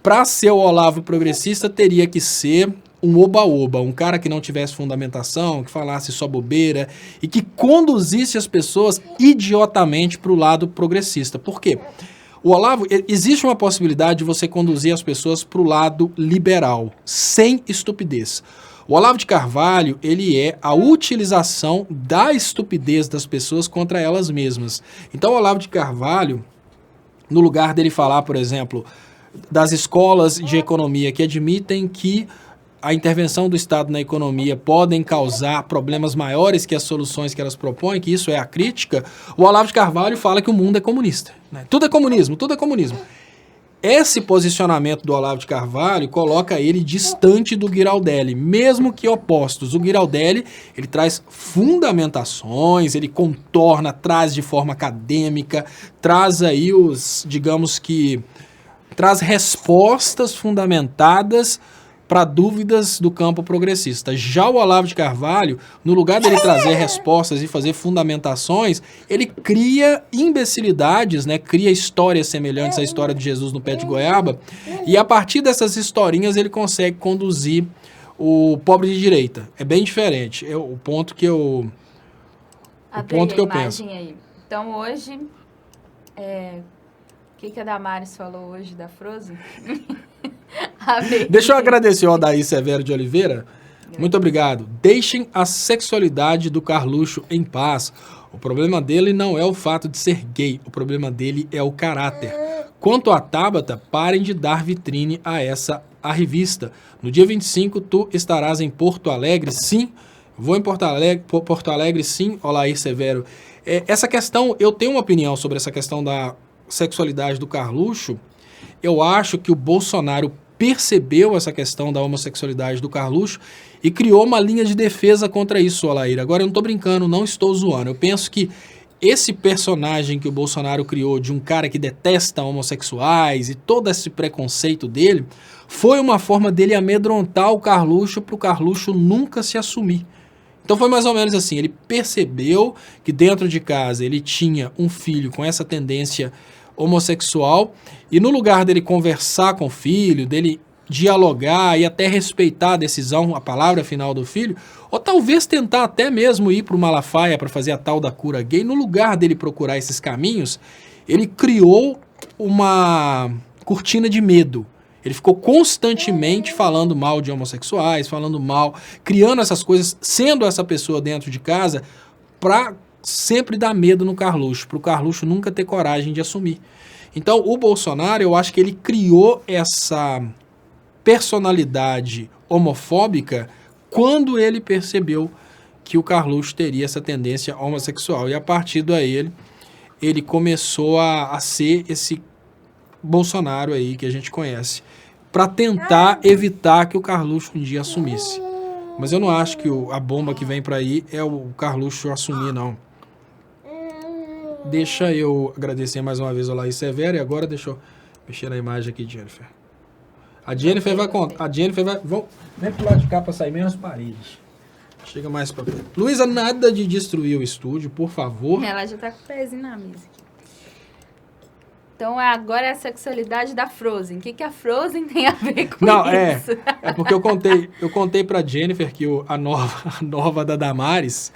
A: para ser o Olavo progressista teria que ser um oba-oba, um cara que não tivesse fundamentação, que falasse só bobeira e que conduzisse as pessoas idiotamente para o lado progressista. Por quê? O Olavo, existe uma possibilidade de você conduzir as pessoas para o lado liberal, sem estupidez. O Olavo de Carvalho, ele é a utilização da estupidez das pessoas contra elas mesmas. Então, o Olavo de Carvalho, no lugar dele falar, por exemplo, das escolas de economia que admitem que a intervenção do Estado na economia podem causar problemas maiores que as soluções que elas propõem, que isso é a crítica, o Olavo de Carvalho fala que o mundo é comunista, né? Tudo é comunismo, tudo é comunismo. Esse posicionamento do Olavo de Carvalho coloca ele distante do Giraldelli, mesmo que opostos. O Giraldelli, ele traz fundamentações, ele contorna, traz de forma acadêmica, traz aí traz respostas fundamentadas para dúvidas do campo progressista. Já o Olavo de Carvalho, no lugar dele trazer respostas e fazer fundamentações, ele cria imbecilidades, né? Cria histórias semelhantes à história de Jesus no pé de goiaba, e a partir dessas historinhas ele consegue conduzir o pobre de direita. É bem diferente. É o ponto que eu penso.
B: Aí. Então hoje, o que a Damares falou hoje da Frozen?
A: Deixa eu agradecer ao Odair Severo de Oliveira. Muito obrigado. Deixem a sexualidade do Carluxo em paz. O problema dele não é o fato de ser gay. O problema dele é o caráter. Quanto à Tabata, parem de dar vitrine a revista. No dia 25, tu estarás em Porto Alegre? Sim. Vou em Porto Alegre, sim, Olair Severo. Essa questão, eu tenho uma opinião sobre essa questão da sexualidade do Carluxo, eu acho que o Bolsonaro percebeu essa questão da homossexualidade do Carluxo e criou uma linha de defesa contra isso, Olair. Agora, eu não estou brincando, não estou zoando. Eu penso que esse personagem que o Bolsonaro criou de um cara que detesta homossexuais e todo esse preconceito dele foi uma forma dele amedrontar o Carluxo para o Carluxo nunca se assumir. Então foi mais ou menos assim, ele percebeu que dentro de casa ele tinha um filho com essa tendência homossexual e no lugar dele conversar com o filho, dele dialogar e até respeitar a decisão, a palavra final do filho, ou talvez tentar até mesmo ir para o Malafaia para fazer a tal da cura gay, no lugar dele procurar esses caminhos, ele criou uma cortina de medo. Ele ficou constantemente falando mal de homossexuais, falando mal, criando essas coisas, sendo essa pessoa dentro de casa, para sempre dar medo no Carluxo, para o Carluxo nunca ter coragem de assumir. Então, o Bolsonaro, eu acho que ele criou essa personalidade homofóbica quando ele percebeu que o Carluxo teria essa tendência homossexual. E a partir daí, ele começou a ser esse Bolsonaro aí que a gente conhece, para tentar evitar que o Carluxo um dia assumisse. Mas eu não acho que a bomba que vem para aí é o Carluxo assumir, não. Deixa eu agradecer mais uma vez ao Laís Severo e agora deixa eu mexer na imagem aqui, Jennifer. A Jennifer vai contar. A Jennifer vai. Vem pro lado de cá para sair menos paredes. Chega mais para perto. Luísa, nada de destruir o estúdio, por favor.
B: Ela já tá com o pezinho na mesa aqui. Então, agora é a sexualidade da Frozen. O que a Frozen tem a ver com isso? É porque eu contei pra Jennifer que a nova da Damares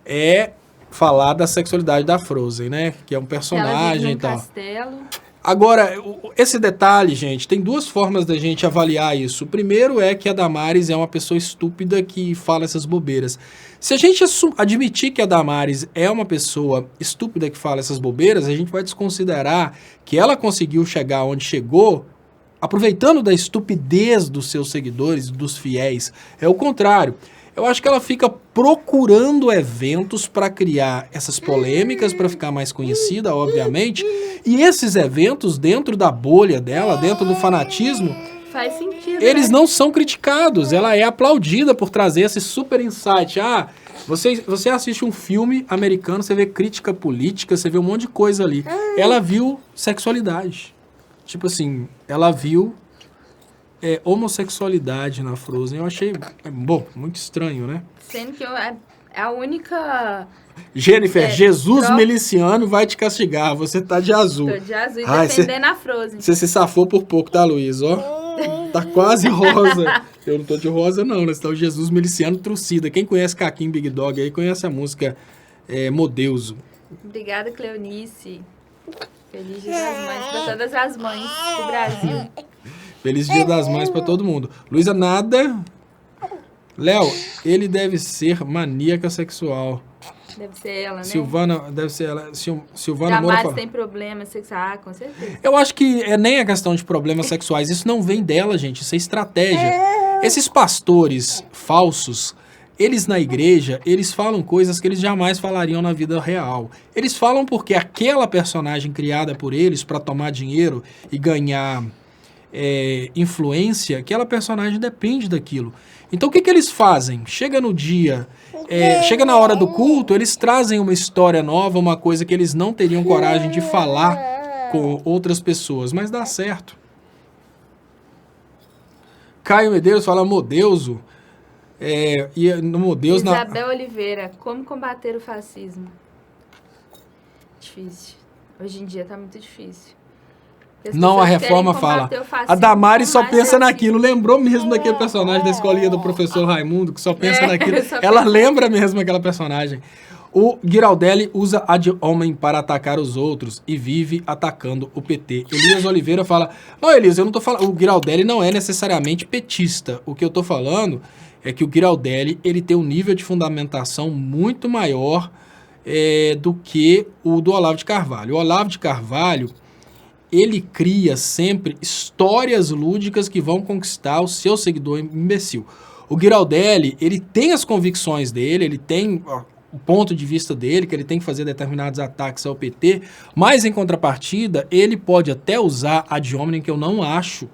B: é falar da sexualidade da Frozen, né? Que é um personagem e tal. Castelo.
A: Agora, esse detalhe, gente, tem duas formas da gente avaliar isso. O primeiro é que a Damares é uma pessoa estúpida que fala essas bobeiras. Se a gente admitir que a Damares é uma pessoa estúpida que fala essas bobeiras, a gente vai desconsiderar que ela conseguiu chegar onde chegou aproveitando da estupidez dos seus seguidores, dos fiéis. É o contrário. Eu acho que ela fica procurando eventos para criar essas polêmicas, para ficar mais conhecida, obviamente. E esses eventos, dentro da bolha dela, dentro do fanatismo,
B: faz sentido,
A: eles não são criticados. Ela é aplaudida por trazer esse super insight. Ah, você assiste um filme americano, você vê crítica política, você vê um monte de coisa ali. Ela viu sexualidade. Tipo assim, ela viu homossexualidade na Frozen. Eu achei, muito estranho, né?
B: Sendo que é a única...
A: Jennifer, Jesus miliciano vai te castigar. Você tá de azul.
B: Tô de azul e defendendo a Frozen.
A: Você se safou por pouco, tá, Luiz? Ó, tá quase rosa. Eu não tô de rosa, não. Nós tá o Jesus miliciano trucida. Quem conhece Caquim Big Dog aí, conhece a música Modeuso.
B: Obrigada, Cleonice. Feliz Dia das Mães pra todas as mães do Brasil.
A: Feliz Dia das Mães pra todo mundo. Luísa, nada... Léo, ele deve ser maníaca sexual.
B: Deve ser ela, né?
A: Silvana, deve ser ela. Silvana Moura
B: Damares tem problemas sexuais, com certeza.
A: Eu acho que nem a questão de problemas sexuais. Isso não vem dela, gente. Isso é estratégia. Esses pastores falsos, eles na igreja, eles falam coisas que eles jamais falariam na vida real. Eles falam porque aquela personagem criada por eles para tomar dinheiro e ganhar influência, aquela personagem depende daquilo. Então o que eles fazem? Chega no dia, chega na hora do culto, eles trazem uma história nova, uma coisa que eles não teriam coragem de falar com outras pessoas, mas dá certo. Caio Medeiros fala Modeuso, e no Modeuso...
B: Isabel Oliveira, como combater o fascismo? Difícil. Hoje em dia tá muito difícil.
A: Não, a reforma fala. A Damares só pensa naquilo. Lembrou mesmo daquele personagem da escolinha do professor Raimundo, que só pensa naquilo. Ela lembra mesmo aquela personagem. O Giraldelli usa ad hominem para atacar os outros e vive atacando o PT. Elias Oliveira fala... Não, Elias, eu não tô falando... O Giraldelli não é necessariamente petista. O que eu tô falando é que o Giraldelli, ele tem um nível de fundamentação muito maior do que o do Olavo de Carvalho. O Olavo de Carvalho... ele cria sempre histórias lúdicas que vão conquistar o seu seguidor imbecil. O Giraldelli, ele tem as convicções dele, ele tem o ponto de vista dele, que ele tem que fazer determinados ataques ao PT, mas em contrapartida, ele pode até usar ad hominem, que eu não acho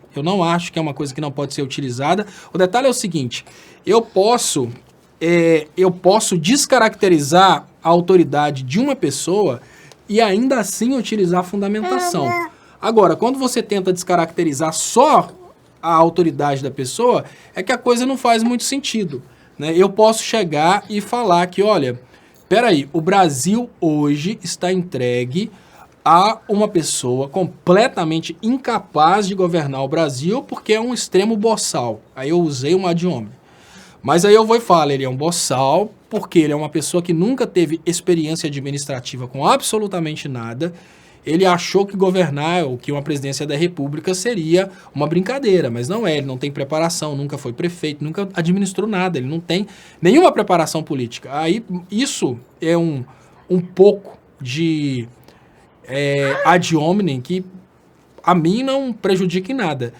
A: que é uma coisa que não pode ser utilizada. O detalhe é o seguinte, eu posso descaracterizar a autoridade de uma pessoa e ainda assim utilizar a fundamentação. Agora, quando você tenta descaracterizar só a autoridade da pessoa, é que a coisa não faz muito sentido, né? Eu posso chegar e falar que, olha, peraí, o Brasil hoje está entregue a uma pessoa completamente incapaz de governar o Brasil porque é um extremo boçal. Aí eu usei um ad hominem. Mas aí eu vou e falo, ele é um boçal porque ele é uma pessoa que nunca teve experiência administrativa com absolutamente nada. Ele achou que governar ou que uma presidência da República seria uma brincadeira, mas não é. Ele não tem preparação, nunca foi prefeito, nunca administrou nada. Ele não tem nenhuma preparação política. Aí isso é um pouco de ad hominem que a mim não prejudica em nada.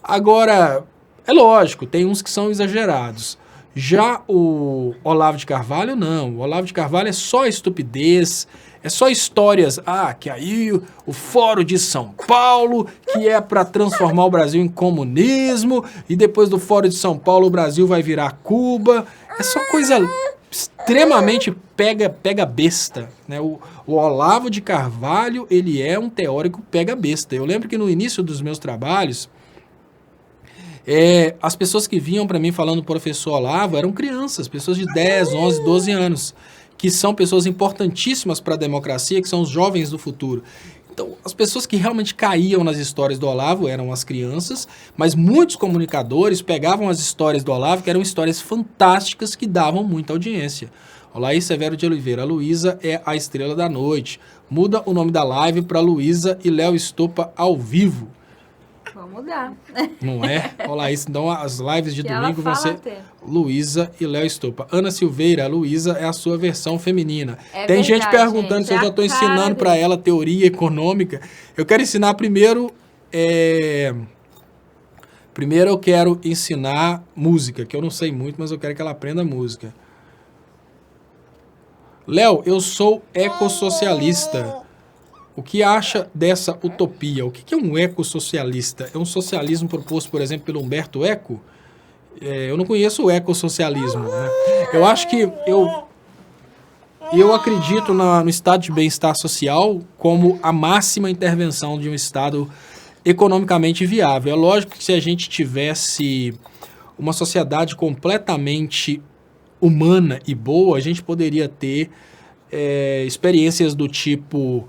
A: Agora, é lógico, tem uns que são exagerados. Já o Olavo de Carvalho, não. O Olavo de Carvalho é só estupidez, é só histórias. Que aí o Fórum de São Paulo, que é para transformar o Brasil em comunismo, e depois do Fórum de São Paulo o Brasil vai virar Cuba. É só coisa extremamente pega besta, né? O Olavo de Carvalho, ele é um teórico pega besta. Eu lembro que no início dos meus trabalhos, as pessoas que vinham para mim falando professor Olavo eram crianças, pessoas de 10, 11, 12 anos, que são pessoas importantíssimas para a democracia, que são os jovens do futuro. Então, as pessoas que realmente caíam nas histórias do Olavo eram as crianças, mas muitos comunicadores pegavam as histórias do Olavo, que eram histórias fantásticas que davam muita audiência. Olair Severo de Oliveira, a Luísa é a estrela da noite. Muda o nome da live para Luísa e Léo Estopa ao vivo.
B: Vamos mudar.
A: Não é? Olá, isso. Então as lives de domingo vão ser Luísa e Léo Estopa. Ana Silveira, a Luísa é a sua versão feminina. Tem gente perguntando se eu já estou ensinando para ela teoria econômica. Eu quero ensinar primeiro... Primeiro eu quero ensinar música, que eu não sei muito, mas eu quero que ela aprenda música. Léo, eu sou ecossocialista. O que acha dessa utopia? O que é um ecossocialista? É um socialismo proposto, por exemplo, pelo Humberto Eco? Eu não conheço o ecossocialismo, né? Eu acho que eu acredito no estado de bem-estar social como a máxima intervenção de um estado economicamente viável. É lógico que se a gente tivesse uma sociedade completamente humana e boa, a gente poderia ter experiências do tipo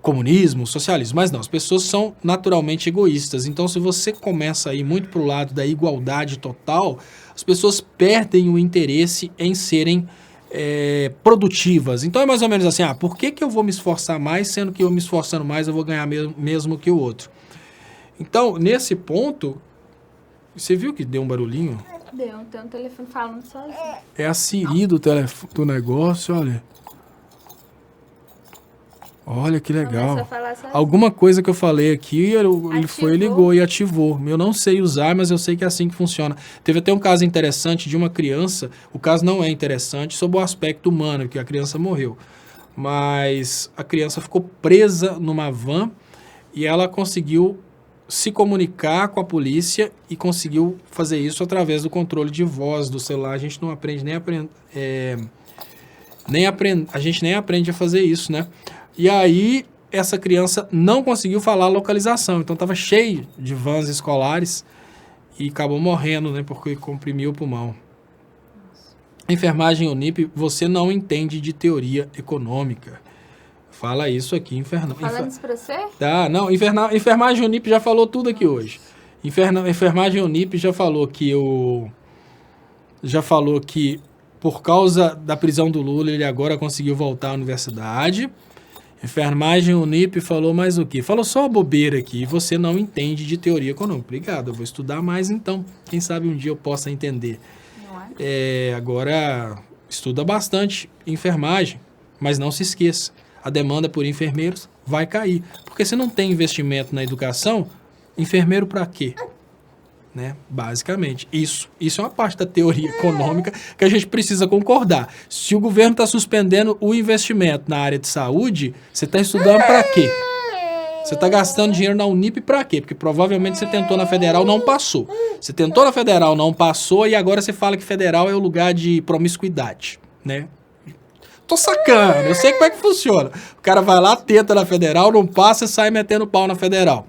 A: comunismo, socialismo, mas não, as pessoas são naturalmente egoístas. Então, se você começa a ir muito para o lado da igualdade total, as pessoas perdem o interesse em serem produtivas. Então, é mais ou menos assim, por que eu vou me esforçar mais, sendo que eu me esforçando mais eu vou ganhar mesmo que o outro? Então, nesse ponto, você viu que deu um barulhinho?
B: Deu, tem um telefone falando sozinho.
A: É a Siri do negócio, olha. Olha que legal. Alguma coisa que eu falei aqui, ele foi, ligou e ativou. Eu não sei usar, mas eu sei que é assim que funciona. Teve até um caso interessante de uma criança, o caso não é interessante sob o aspecto humano, porque a criança morreu. Mas a criança ficou presa numa van e ela conseguiu se comunicar com a polícia e conseguiu fazer isso através do controle de voz do celular. A gente não aprende a gente nem aprende a fazer isso, né? E aí, essa criança não conseguiu falar a localização. Então, estava cheio de vans escolares e acabou morrendo, né? Porque comprimiu o pulmão. Enfermagem Unip, você não entende de teoria econômica. Fala isso aqui,
B: Falando isso pra você?
A: Tá, não. Enfermagem Unip já falou tudo aqui hoje. Enfermagem Unip já falou que por causa da prisão do Lula, ele agora conseguiu voltar à universidade. Enfermagem Unip falou mais o quê? Falou só uma bobeira aqui. Você não entende de teoria econômica. Obrigado, eu vou estudar mais então. Quem sabe um dia eu possa entender. Agora, estuda bastante enfermagem, mas não se esqueça. A demanda por enfermeiros vai cair. Porque se não tem investimento na educação, enfermeiro para quê? né? Basicamente. Isso é uma parte da teoria econômica que a gente precisa concordar. Se o governo está suspendendo o investimento na área de saúde, você está estudando para quê? Você está gastando dinheiro na Unip para quê? Porque provavelmente você tentou na federal, não passou. Você tentou na federal, não passou, e agora você fala que federal é o lugar de promiscuidade, né? Tô sacando, eu sei como é que funciona. O cara vai lá, tenta na federal, não passa e sai metendo pau na federal.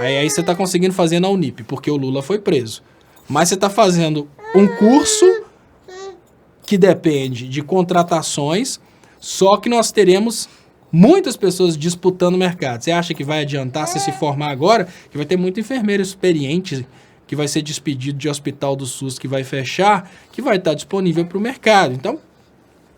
A: Aí você tá conseguindo fazer na Unip, porque o Lula foi preso. Mas você tá fazendo um curso que depende de contratações, só que nós teremos muitas pessoas disputando o mercado. Você acha que vai adiantar você se formar agora? Que vai ter muito enfermeiro experiente que vai ser despedido de hospital do SUS que vai fechar, que vai estar disponível para o mercado. Então,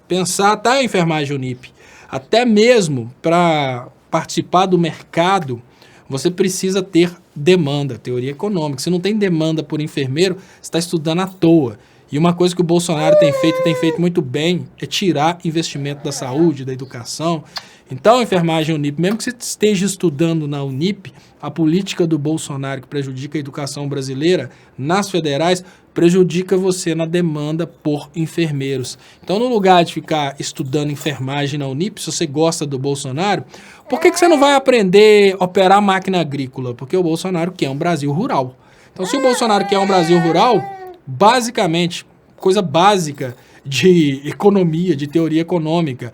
A: pensar, tá, enfermagem Unip, até mesmo para participar do mercado, você precisa ter demanda, teoria econômica. Se não tem demanda por enfermeiro, você está estudando à toa. E uma coisa que o Bolsonaro tem feito muito bem, é tirar investimento da saúde, da educação. Então, enfermagem Unip, mesmo que você esteja estudando na Unip, a política do Bolsonaro que prejudica a educação brasileira, nas federais, prejudica você na demanda por enfermeiros. Então, no lugar de ficar estudando enfermagem na Unip, se você gosta do Bolsonaro, por que você não vai aprender a operar máquina agrícola? Porque o Bolsonaro quer um Brasil rural. Então, se o Bolsonaro quer um Brasil rural, basicamente, coisa básica de economia, de teoria econômica,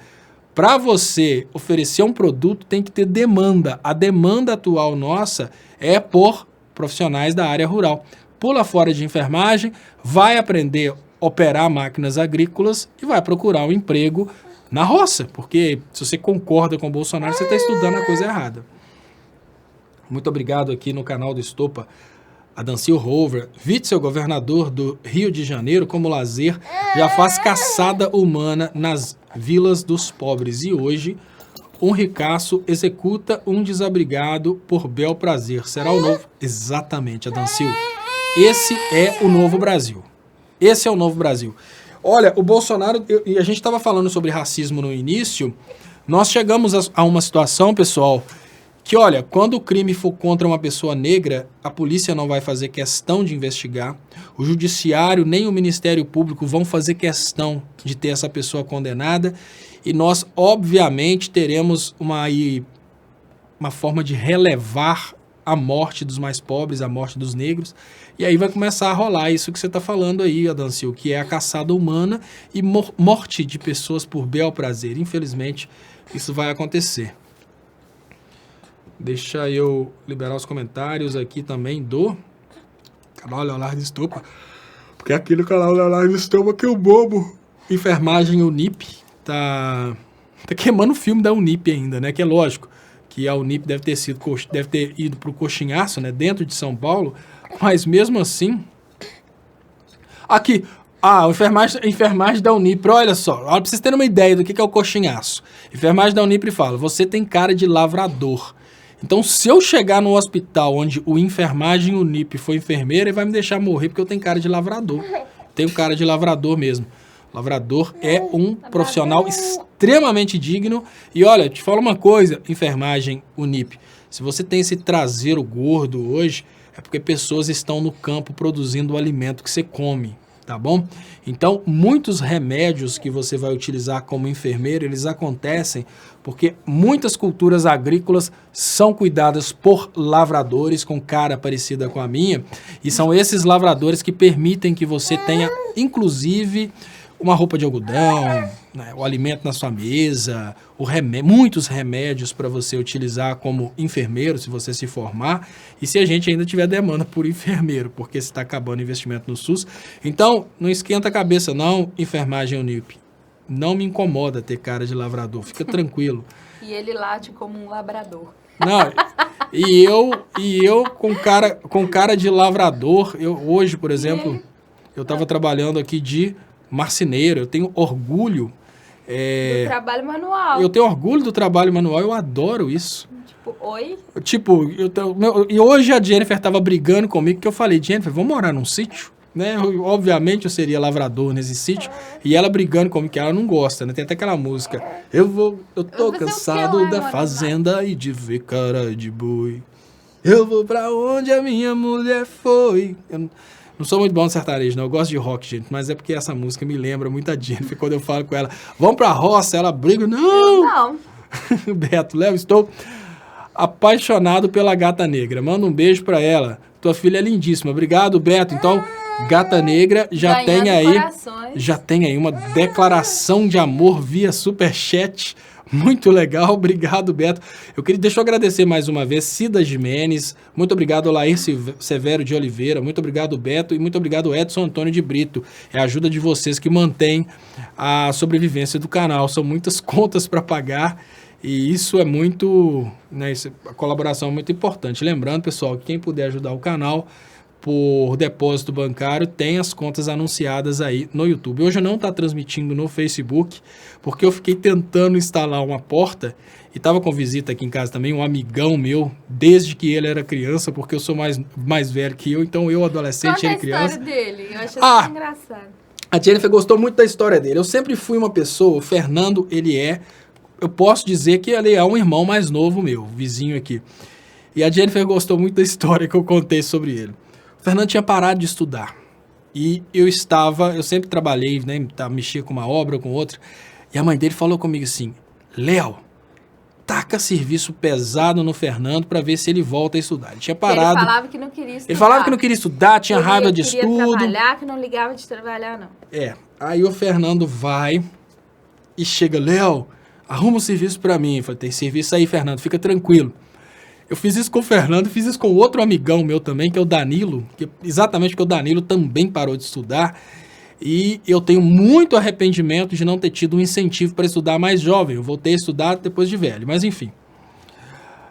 A: para você oferecer um produto, tem que ter demanda. A demanda atual nossa é por profissionais da área rural. Pula fora de enfermagem, vai aprender a operar máquinas agrícolas e vai procurar um emprego na roça, porque se você concorda com o Bolsonaro, você está estudando a coisa errada. Muito obrigado aqui no canal do Estopa, a Dancil Rover, vice-governador do Rio de Janeiro, como lazer, já faz caçada humana nas vilas dos pobres. E hoje, um ricaço executa um desabrigado por bel prazer. Será o novo... Exatamente, a Dancil. Esse é o novo Brasil. Esse é o novo Brasil. Olha, o Bolsonaro... E a gente estava falando sobre racismo no início. Nós chegamos a uma situação, pessoal, que, olha, quando o crime for contra uma pessoa negra, a polícia não vai fazer questão de investigar, o judiciário nem o Ministério Público vão fazer questão de ter essa pessoa condenada, e nós, obviamente, teremos uma forma de relevar a morte dos mais pobres, a morte dos negros, e aí vai começar a rolar isso que você está falando aí, Adancil, que é a caçada humana e morte de pessoas por bel prazer. Infelizmente, isso vai acontecer. Deixa eu liberar os comentários aqui também do canal Leonardo Estopa. Porque aqui no canal Leonardo Estopa que o bobo enfermagem Unip tá queimando o filme da Unip ainda, né? Que é lógico que a Unip deve ter ido pro coxinhaço, né? Dentro de São Paulo. Mas mesmo assim... Aqui, enfermagem da Unip, olha só. Pra vocês terem uma ideia do que é o coxinhaço. Enfermagem da Unip fala, você tem cara de lavrador. Então, se eu chegar no hospital onde o enfermagem Unip foi enfermeira, ele vai me deixar morrer porque eu tenho cara de lavrador. Tenho cara de lavrador mesmo. Lavrador é um profissional extremamente digno. E olha, te falo uma coisa, enfermagem Unip. Se você tem esse traseiro gordo hoje, é porque pessoas estão no campo produzindo o alimento que você come. Tá bom? Então, muitos remédios que você vai utilizar como enfermeiro, eles acontecem porque muitas culturas agrícolas são cuidadas por lavradores com cara parecida com a minha, e são esses lavradores que permitem que você tenha, inclusive, uma roupa de algodão, né, o alimento na sua mesa, muitos remédios para você utilizar como enfermeiro, se você se formar, e se a gente ainda tiver demanda por enfermeiro, porque está acabando o investimento no SUS. Então, não esquenta a cabeça não, enfermagem Unip. Não me incomoda ter cara de lavrador, fica tranquilo.
B: E ele late como um labrador.
A: Não, e eu com cara de lavrador, hoje, por exemplo, eu estava trabalhando aqui de marceneiro, eu tenho orgulho...
B: do trabalho manual.
A: Eu tenho orgulho do trabalho manual, eu adoro isso.
B: Tipo, oi?
A: Tipo, e hoje a Jennifer estava brigando comigo, que eu falei, Jennifer, vamos morar num sítio? Né? Obviamente eu seria lavrador nesse sítio, e ela brigando comigo, que ela não gosta, né? Tem até aquela música, eu tô cansado da fazenda e de ver cara de boi. Eu vou pra onde a minha mulher foi. Eu não sou muito bom no sertanejo, não. Eu gosto de rock, gente. Mas é porque essa música me lembra muito a Jennifer. Quando eu falo com ela, vamos pra roça, ela briga. Não! Beto, Léo, estou apaixonado pela Gata Negra. Manda um beijo pra ela. Tua filha é lindíssima. Obrigado, Beto. Então, Gata Negra já tem aí uma declaração de amor via superchat. Muito legal, obrigado, Beto. Deixa eu agradecer mais uma vez, Cida Jimenez, muito obrigado, Lair Severo de Oliveira, muito obrigado, Beto, e muito obrigado, Edson Antônio de Brito. É a ajuda de vocês que mantém a sobrevivência do canal. São muitas contas para pagar e isso é muito, né, a colaboração é muito importante. Lembrando, pessoal, que quem puder ajudar o canal por depósito bancário, tem as contas anunciadas aí no YouTube. Hoje eu não estou transmitindo no Facebook, porque eu fiquei tentando instalar uma porta, e estava com visita aqui em casa também, um amigão meu, desde que ele era criança, porque eu sou mais velho que eu, então eu adolescente, ele criança.
B: Conta a história dele, eu acho isso engraçado.
A: A Jennifer gostou muito da história dele. Eu sempre fui uma pessoa, o Fernando, eu posso dizer que ele é um irmão mais novo meu, vizinho aqui. E a Jennifer gostou muito da história que eu contei sobre ele. O Fernando tinha parado de estudar. E eu sempre trabalhei, né, mexia com uma obra, com outra. E a mãe dele falou comigo assim, Léo, taca serviço pesado no Fernando para ver se ele volta a estudar. Ele tinha parado.
B: Ele falava que não queria estudar.
A: Ele falava que não queria estudar, tinha raiva de estudo.
B: Queria trabalhar, que não ligava de trabalhar, não.
A: Aí o Fernando vai e chega, Léo, arruma um serviço para mim. Eu falei, tem serviço aí, Fernando, fica tranquilo. Eu fiz isso com o Fernando, fiz isso com outro amigão meu também, que é o Danilo, exatamente porque o Danilo também parou de estudar. E eu tenho muito arrependimento de não ter tido um incentivo para estudar mais jovem. Eu voltei a estudar depois de velho, mas enfim.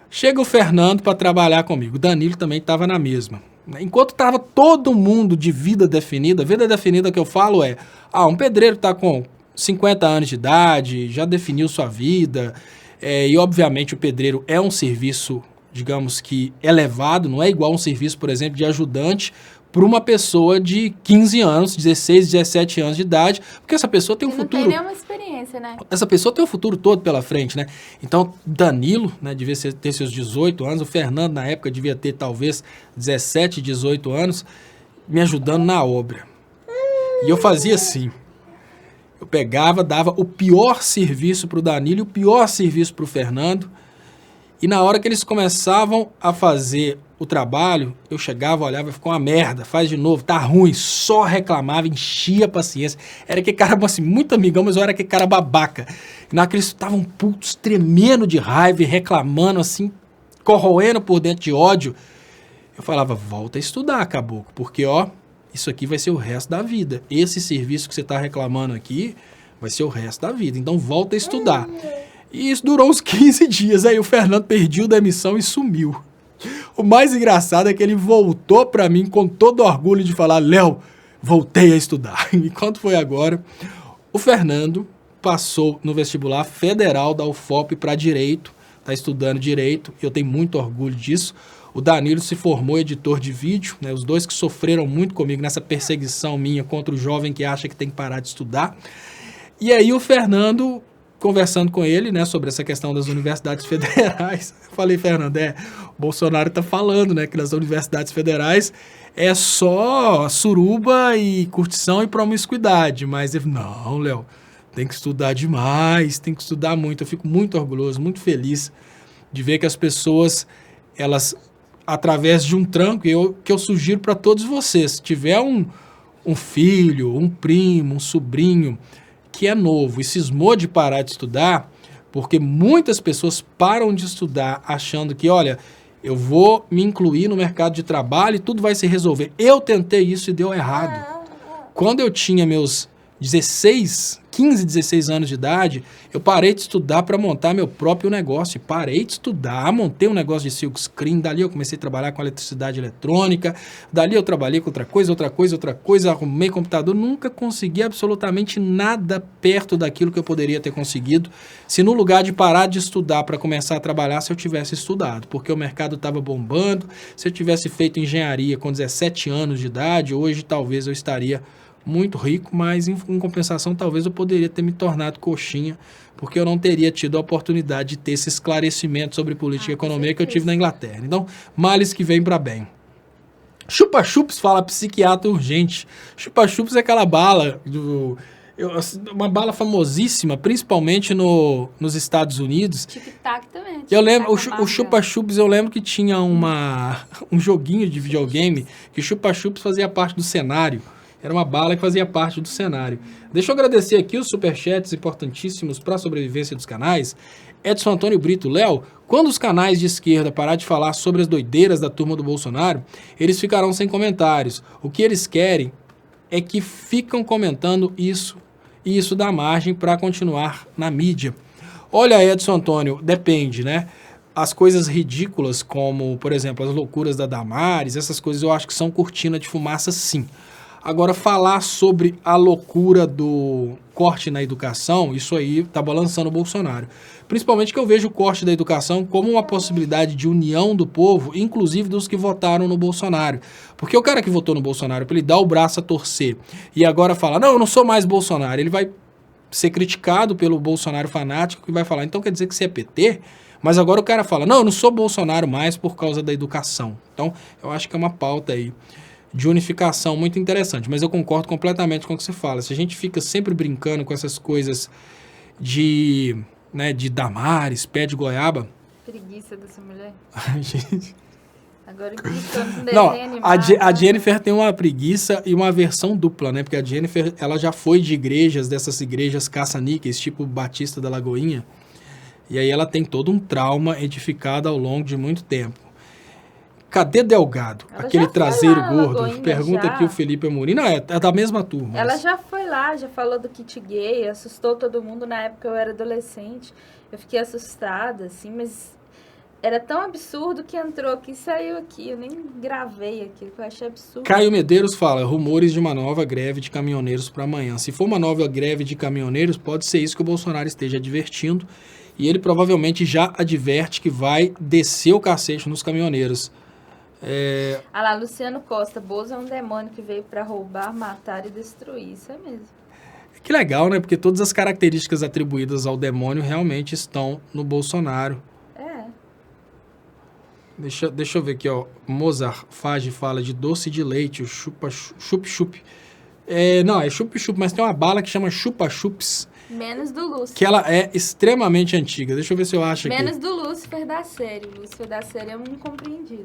A: Chega o Fernando para trabalhar comigo. O Danilo também estava na mesma. Enquanto estava todo mundo de vida definida que eu falo um pedreiro está com 50 anos de idade, já definiu sua vida, e obviamente o pedreiro é um serviço, digamos que elevado, não é igual um serviço, por exemplo, de ajudante para uma pessoa de 15 anos, 16, 17 anos de idade, porque essa pessoa tem um futuro.
B: Não tem nenhuma experiência, né?
A: Essa pessoa tem o futuro todo pela frente, né? Então, Danilo, né, devia ter seus 18 anos, o Fernando, na época, devia ter talvez 17, 18 anos, me ajudando na obra. E eu fazia assim. Eu pegava, dava o pior serviço para o Danilo e o pior serviço para o Fernando. E na hora que eles começavam a fazer o trabalho, eu chegava, olhava e ficou uma merda, faz de novo, tá ruim, só reclamava, enchia a paciência. Era aquele cara, assim, muito amigão, mas eu era aquele cara babaca. E naquele eles estavam putos, tremendo de raiva e reclamando, assim, corroendo por dentro de ódio. Eu falava, volta a estudar, caboclo, porque, isso aqui vai ser o resto da vida. Esse serviço que você tá reclamando aqui vai ser o resto da vida, então volta a estudar. E isso durou uns 15 dias, aí o Fernando pediu demissão e sumiu. O mais engraçado é que ele voltou para mim com todo orgulho de falar, Léo, voltei a estudar. E quando foi agora, o Fernando passou no vestibular federal da UFOP para Direito, está estudando Direito, e eu tenho muito orgulho disso. O Danilo se formou editor de vídeo, né, os dois que sofreram muito comigo nessa perseguição minha contra o jovem que acha que tem que parar de estudar. E aí o Fernando, conversando com ele, né, sobre essa questão das universidades federais, eu falei, Fernando, o Bolsonaro tá falando, né, que nas universidades federais é só suruba e curtição e promiscuidade, mas ele, não, Léo, tem que estudar demais, tem que estudar muito. Eu fico muito orgulhoso, muito feliz de ver que as pessoas, elas, através de um tranco, que eu sugiro para todos vocês, se tiver um filho, um primo, um sobrinho que é novo e cismou de parar de estudar, porque muitas pessoas param de estudar achando que, olha, eu vou me incluir no mercado de trabalho e tudo vai se resolver. Eu tentei isso e deu errado. Quando eu tinha meus 15, 16 anos de idade, eu parei de estudar para montar meu próprio negócio. Parei de estudar, montei um negócio de silk screen, dali eu comecei a trabalhar com eletricidade eletrônica, dali eu trabalhei com outra coisa, arrumei computador, nunca consegui absolutamente nada perto daquilo que eu poderia ter conseguido se no lugar de parar de estudar para começar a trabalhar, se eu tivesse estudado, porque o mercado estava bombando. Se eu tivesse feito engenharia com 17 anos de idade, hoje talvez eu estaria muito rico, mas em compensação talvez eu poderia ter me tornado coxinha, porque eu não teria tido a oportunidade de ter esse esclarecimento sobre política e economia que eu tive na Inglaterra. Então, males que vêm para bem. Chupa-chups fala psiquiatra urgente. Chupa-chups é aquela bala, uma bala famosíssima, principalmente nos Estados Unidos.
B: Tic-tac também.
A: Eu lembro, o chupa-chups, eu lembro que tinha um joguinho de videogame que chupa-chups fazia parte do cenário. Era uma bala que fazia parte do cenário. Deixa eu agradecer aqui os superchats importantíssimos para a sobrevivência dos canais. Edson Antônio Brito, Léo, quando os canais de esquerda parar de falar sobre as doideiras da turma do Bolsonaro, eles ficarão sem comentários. O que eles querem é que ficam comentando isso, e isso dá margem para continuar na mídia. Olha, Edson Antônio, depende, né? As coisas ridículas, como, por exemplo, as loucuras da Damares, essas coisas eu acho que são cortina de fumaça, sim. Agora, falar sobre a loucura do corte na educação, isso aí tá balançando o Bolsonaro. Principalmente que eu vejo o corte da educação como uma possibilidade de união do povo, inclusive dos que votaram no Bolsonaro. Porque o cara que votou no Bolsonaro, para ele dar o braço a torcer e agora falar, não, eu não sou mais Bolsonaro, ele vai ser criticado pelo Bolsonaro fanático e vai falar, então quer dizer que você é PT? Mas agora o cara fala, não, eu não sou Bolsonaro mais por causa da educação. Então, eu acho que é uma pauta aí de unificação muito interessante, mas eu concordo completamente com o que você fala. Se a gente fica sempre brincando com essas coisas de Damares, pé de goiaba...
B: Preguiça dessa mulher.
A: Gente...
B: Agora implicando com desenho
A: Não,
B: animado.
A: a Jennifer tem uma preguiça e uma versão dupla, né? Porque a Jennifer, ela já foi de igrejas, dessas igrejas caça-níqueis, tipo Batista da Lagoinha, e aí ela tem todo um trauma edificado ao longo de muito tempo. Cadê Delgado?
B: Ela
A: aquele traseiro gordo?
B: Lagoinha,
A: Pergunta
B: já.
A: aqui o Felipe Amorim. Não, é da mesma turma.
B: Ela já foi lá, já falou do kit gay, assustou todo mundo. Na época eu era adolescente, eu fiquei assustada, assim, mas era tão absurdo que entrou aqui e saiu aqui. Eu nem gravei aquilo, que eu achei absurdo.
A: Caio Medeiros fala, rumores de uma nova greve de caminhoneiros para amanhã. Se for uma nova greve de caminhoneiros, pode ser isso que o Bolsonaro esteja advertindo. E ele provavelmente já adverte que vai descer o cacete nos caminhoneiros.
B: Ah lá, Luciano Costa, Bozo é um demônio que veio para roubar, matar e destruir. Isso é mesmo.
A: Que legal, né? Porque todas as características atribuídas ao demônio realmente estão no Bolsonaro.
B: É.
A: Deixa eu ver aqui, ó. Mozart Fage fala de doce de leite, o chup-chup. Não, é chup-chup, mas tem uma bala que chama chupa-chups.
B: Menos do Lúcifer.
A: Que ela é extremamente antiga. Deixa eu ver se eu acho aqui.
B: Menos do Lúcifer da série. O Lúcifer da série é um incompreendido.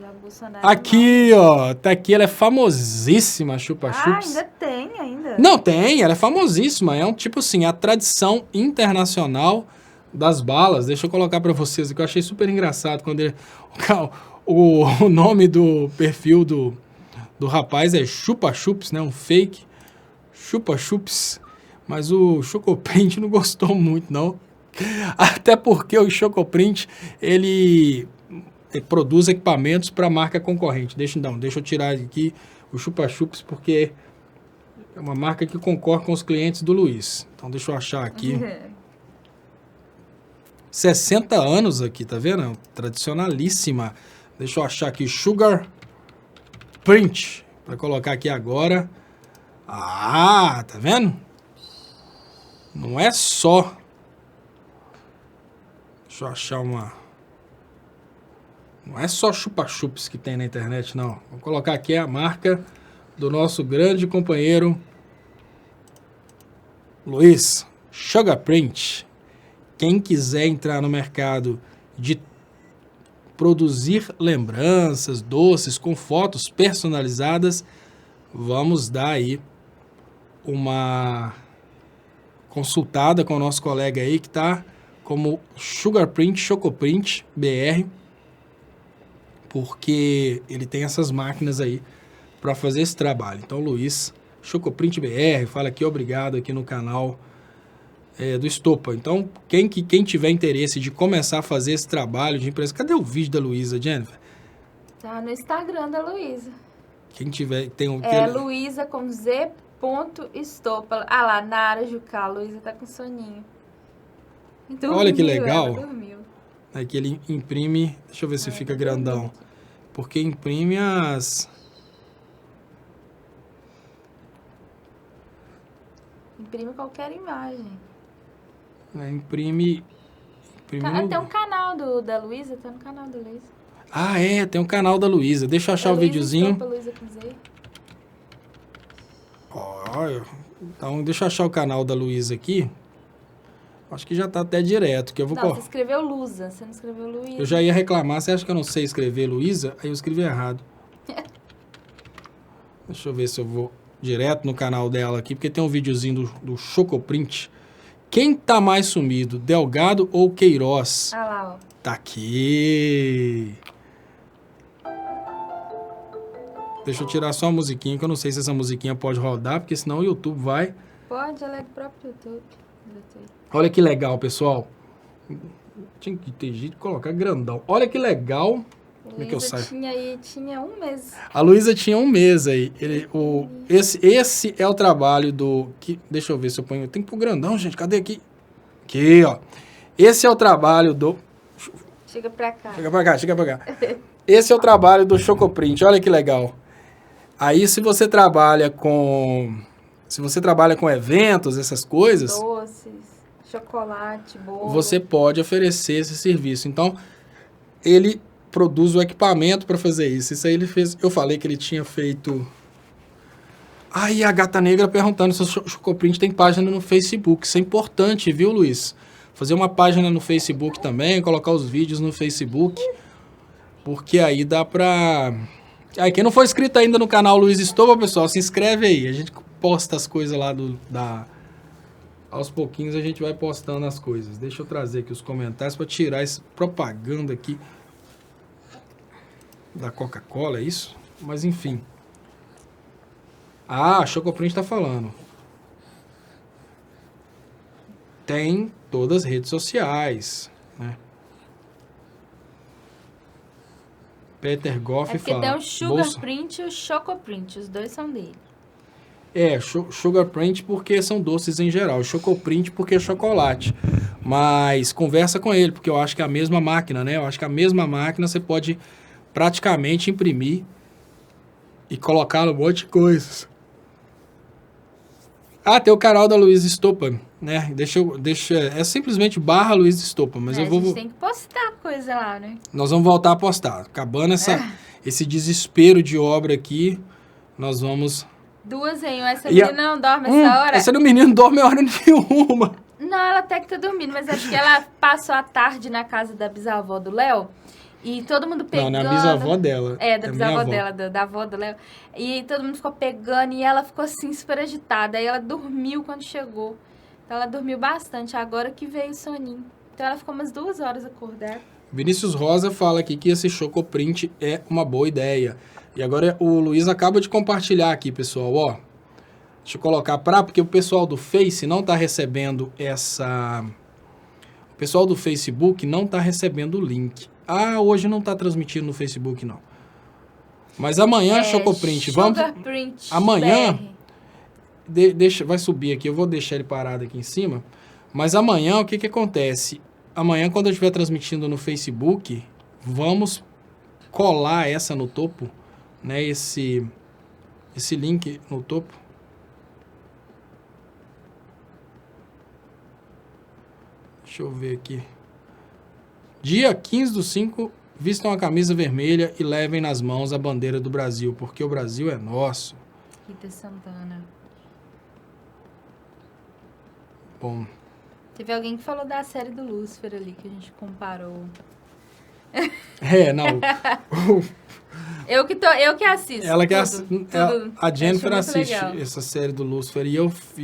B: Já o Bolsonaro
A: Aqui, ó. Tá aqui, ela é famosíssima, chupa-chups.
B: ainda tem, ainda.
A: Não, tem, ela é famosíssima. É um tipo assim, a tradição internacional das balas. Deixa eu colocar pra vocês aqui. Eu achei super engraçado quando ele... O nome do perfil do rapaz é chupa-chups, né? Um fake. Chupa-chups. Mas o Chocoprint não gostou muito, não. Até porque o Chocoprint, ele produz equipamentos para marca concorrente. Deixa eu tirar aqui o Chupa-Chups, porque é uma marca que concorre com os clientes do Luiz. Então, deixa eu achar aqui. 60 anos aqui, tá vendo? Tradicionalíssima. Deixa eu achar aqui, Sugar Print. Para colocar aqui agora. Ah, tá vendo? Não é só... Deixa eu achar uma... Não é só chupa-chups que tem na internet, não. Vou colocar aqui a marca do nosso grande companheiro Luiz, Sugar Print. Quem quiser entrar no mercado de produzir lembranças, doces com fotos personalizadas, vamos dar aí uma consultada com o nosso colega aí que tá como Sugar Print, Chocoprint BR, porque ele tem essas máquinas aí para fazer esse trabalho. Então, Luiz, Chocoprint BR, fala aqui, obrigado aqui no canal do Estopa. Então, quem tiver interesse de começar a fazer esse trabalho de empresa... Cadê o vídeo da Luísa, Jennifer?
B: Tá no Instagram da Luísa.
A: Quem tiver...
B: Luísa com Z.estopa. Ah lá, Nara Jucá. Luísa tá com soninho.
A: Olha que legal.
B: Ela dormiu.
A: Aqui ele imprime... Deixa eu ver se fica grandão. Porque imprime as...
B: Imprime qualquer imagem.
A: Imprime
B: Tem um canal da Luísa, tá no canal da Luísa.
A: Ah, tem um canal da Luísa. Deixa eu achar o videozinho. Então, deixa eu achar o canal da Luísa aqui. Acho que já tá até direto. Que eu vou
B: Não, você escreveu Lusa, você não escreveu Luísa.
A: Eu já ia reclamar. Você acha que eu não sei escrever Luísa? Aí eu escrevi errado. Deixa eu ver se eu vou direto no canal dela aqui, porque tem um videozinho do Chocoprint. Quem tá mais sumido, Delgado ou Queiroz?
B: Ah lá, ó.
A: Tá aqui. Deixa eu tirar só a musiquinha, que eu não sei se essa musiquinha pode rodar, porque senão o YouTube vai...
B: Pode, ela é do próprio YouTube.
A: Olha que legal, pessoal. Tinha que ter jeito de colocar grandão. Olha que legal. Como é que eu saio?
B: Tinha um mês.
A: A Luísa tinha um mês aí. Esse é o trabalho do... deixa eu ver se eu ponho... Tem que pôr grandão, gente. Cadê aqui? Aqui, ó. Esse é o trabalho do...
B: Chega pra cá.
A: Chega pra cá. Esse é o trabalho do Chocoprint. Olha que legal. Aí, se você trabalha com eventos, essas coisas...
B: Doces, chocolate, bolo...
A: Você pode oferecer esse serviço. Então, ele produz o equipamento para fazer isso. Isso aí ele fez... Eu falei que ele tinha feito... Aí, a Gata Negra perguntando se o Chocoprint tem página no Facebook. Isso é importante, viu, Luiz? Fazer uma página no Facebook também, colocar os vídeos no Facebook. Porque aí dá pra... Aí, quem não for inscrito ainda no canal Luiz Estopa, pessoal, se inscreve aí. A gente posta as coisas lá aos pouquinhos a gente vai postando as coisas. Deixa eu trazer aqui os comentários para tirar essa propaganda aqui da Coca-Cola, é isso? Mas enfim. Ah, a Chocoprint tá falando. Tem todas as redes sociais, né? Peter Goff fala...
B: Porque tem o Sugarprint e o Chocoprint, os dois são dele.
A: Sugarprint porque são doces em geral. Chocoprint porque é chocolate. Mas conversa com ele, porque eu acho que é a mesma máquina, né? Eu acho que a mesma máquina você pode praticamente imprimir e colocar um monte de coisas. Ah, tem o canal da Luiz Estopa, né? É simplesmente / Luiz Estopa, mas eu vou...
B: A gente tem que postar coisa lá, né?
A: Nós vamos voltar a postar. Acabando esse desespero de obra aqui, nós vamos...
B: 2 em 1. Essa menina não dorme essa hora?
A: Essa menina não dorme hora nenhuma.
B: Não, ela até que tá dormindo, mas acho que ela passou a tarde na casa da bisavó do Léo. E todo mundo pegando...
A: Não, não é a bisavó dela.
B: Da bisavó dela, da avó do Léo. E todo mundo ficou pegando e ela ficou assim, super agitada. Aí ela dormiu quando chegou. Então ela dormiu bastante, agora que veio o soninho. Então ela ficou umas 2 horas acordada.
A: Vinícius Rosa fala aqui que esse Chocoprint é uma boa ideia. E agora o Luiz acaba de compartilhar aqui, pessoal, ó. Deixa eu colocar porque o pessoal do Face não tá recebendo O pessoal do Facebook não tá recebendo o link. Ah, hoje não tá transmitindo no Facebook, não. Mas amanhã, Chocoprint, vamos... Amanhã, vai subir aqui, eu vou deixar ele parado aqui em cima. Mas amanhã, o que acontece? Amanhã, quando eu estiver transmitindo no Facebook, vamos colar essa no topo, né? Esse link no topo. Deixa eu ver aqui. Dia 15/5, vistam a camisa vermelha e levem nas mãos a bandeira do Brasil, porque o Brasil é nosso.
B: Rita Santana.
A: Bom.
B: Teve alguém que falou da série do Lúcifer ali, que a gente comparou.
A: Não.
B: eu que assisto.
A: Ela que a Jennifer assiste essa série do Lúcifer e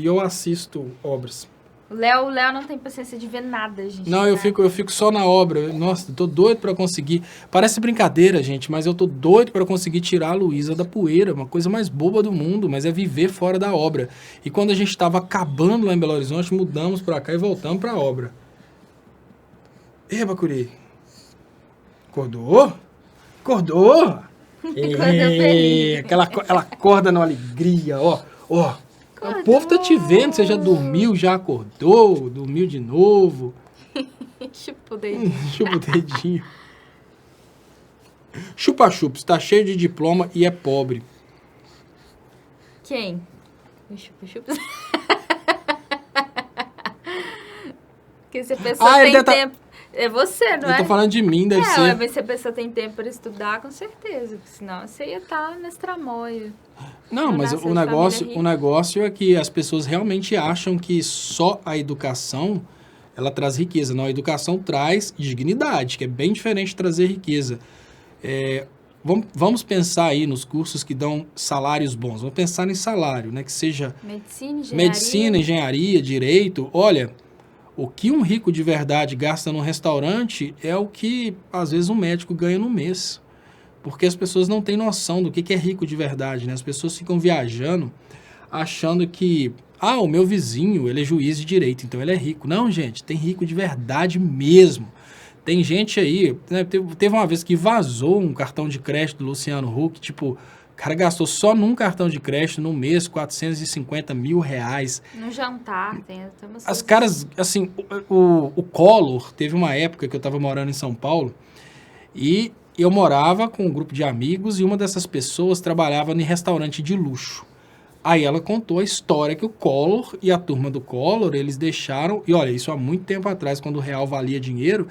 A: eu assisto obras.
B: O Léo não tem paciência de ver nada, gente.
A: Não, eu fico só na obra. Nossa, tô doido pra conseguir. Parece brincadeira, gente, mas eu tô doido pra conseguir tirar a Luísa da poeira. Uma coisa mais boba do mundo, mas é viver fora da obra. E quando a gente tava acabando lá em Belo Horizonte, mudamos pra cá e voltamos pra obra. Bacuri. Acordou? Acordou? Ela acorda na alegria, ó. O povo tá te vendo, você já dormiu, já acordou, dormiu de novo.
B: Chupa o dedinho.
A: Chupa o dedinho. Chupa-chupa, está cheio de diploma e é pobre.
B: Quem? O chupa-chupa? Porque se a pessoa tem
A: ele
B: tempo... É você, não
A: Eu
B: é?
A: tô falando de mim, deve ser.
B: Mas se a pessoa tem tempo para estudar, com certeza. Porque senão você ia estar nesse tramóio.
A: Não, mas
B: nasceu
A: o
B: de
A: negócio,
B: família
A: o negócio é que as pessoas realmente acham que só a educação, ela traz riqueza. Não, a educação traz dignidade, que é bem diferente de trazer riqueza. Vamos pensar aí nos cursos que dão salários bons. Vamos pensar em salário, né? Que seja medicina, engenharia, direito. Olha, o que um rico de verdade gasta num restaurante é o que, às vezes, um médico ganha no mês. Porque as pessoas não têm noção do que é rico de verdade, né? As pessoas ficam viajando, achando que, o meu vizinho, ele é juiz de direito, então ele é rico. Não, gente, tem rico de verdade mesmo. Tem gente aí, né, teve uma vez que vazou um cartão de crédito do Luciano Huck, tipo, o cara gastou só num cartão de crédito, no mês, 450 mil reais.
B: No jantar, tem umas
A: As caras, assim, o Collor, teve uma época que eu tava morando em São Paulo, e eu morava com um grupo de amigos, e uma dessas pessoas trabalhava em restaurante de luxo. Aí ela contou a história que o Collor e a turma do Collor, eles deixaram, e olha, isso há muito tempo atrás, quando o real valia dinheiro,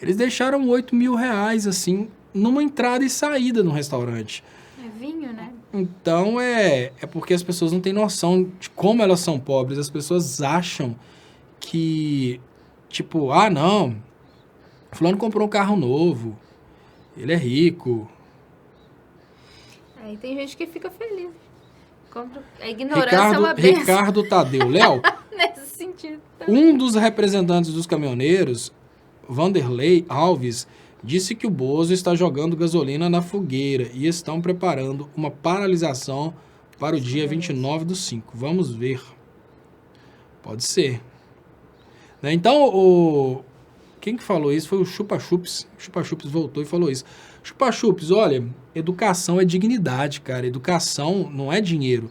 A: eles deixaram 8 mil reais, assim, numa entrada e saída no restaurante.
B: É vinho, né?
A: Então, é porque as pessoas não têm noção de como elas são pobres. As pessoas acham que, tipo, não, fulano comprou um carro novo, ele é rico.
B: Aí tem gente que fica feliz. A ignorância é uma bênção.
A: Ricardo Tadeu. Léo,
B: nesse sentido também.
A: Um dos representantes dos caminhoneiros, Vanderlei Alves, disse que o Bozo está jogando gasolina na fogueira e estão preparando uma paralisação para o dia 29/5. Vamos ver. Pode ser. Né? Então, quem que falou isso foi o Chupa Chups. O Chupa Chups voltou e falou isso. Chupa Chups, olha, educação é dignidade, cara. Educação não é dinheiro.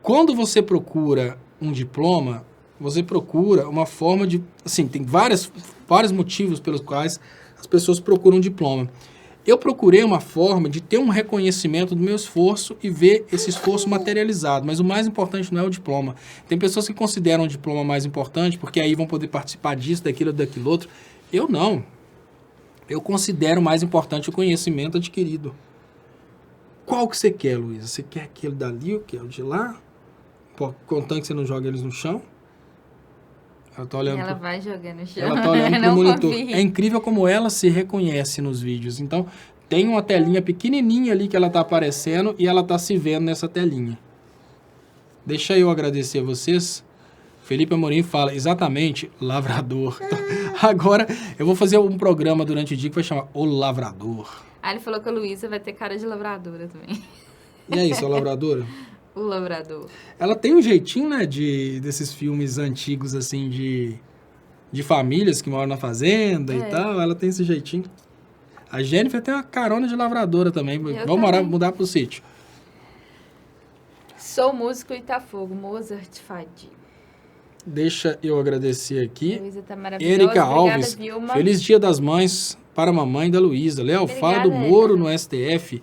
A: Quando você procura um diploma, você procura uma forma de... Assim, tem vários motivos pelos quais as pessoas procuram um diploma. Eu procurei uma forma de ter um reconhecimento do meu esforço e ver esse esforço materializado. Mas o mais importante não é o diploma. Tem pessoas que consideram o diploma mais importante porque aí vão poder participar disso, daquilo outro. Eu não. Eu considero mais importante o conhecimento adquirido. Qual que você quer, Luísa? Você quer aquele dali ou quer o de lá? Contanto que você não joga eles no chão?
B: Ela vai jogando no chão.
A: Ela tá olhando pro monitor. É incrível como ela se reconhece nos vídeos. Então, tem uma telinha pequenininha ali que ela tá aparecendo e ela tá se vendo nessa telinha. Deixa eu agradecer a vocês. Felipe Amorim fala, exatamente, lavrador. Então, agora, eu vou fazer um programa durante o dia que vai chamar O Lavrador.
B: Ele falou que a Luísa vai ter cara de lavradora também.
A: E é isso, a lavradora?
B: O lavrador.
A: Ela tem um jeitinho, né, desses filmes antigos, assim, de famílias que moram na fazenda e tal. Ela tem esse jeitinho. A Jennifer tem uma carona de lavradora também. Vamos mudar pro sítio.
B: Sou músico Itafogo, Mozart Fadi.
A: Deixa eu agradecer aqui.
B: A Luísa tá maravilhosa.
A: Erika Alves,
B: Vilma.
A: Feliz Dia das Mães para a mamãe da Luísa. Léo, fala do Moro no STF.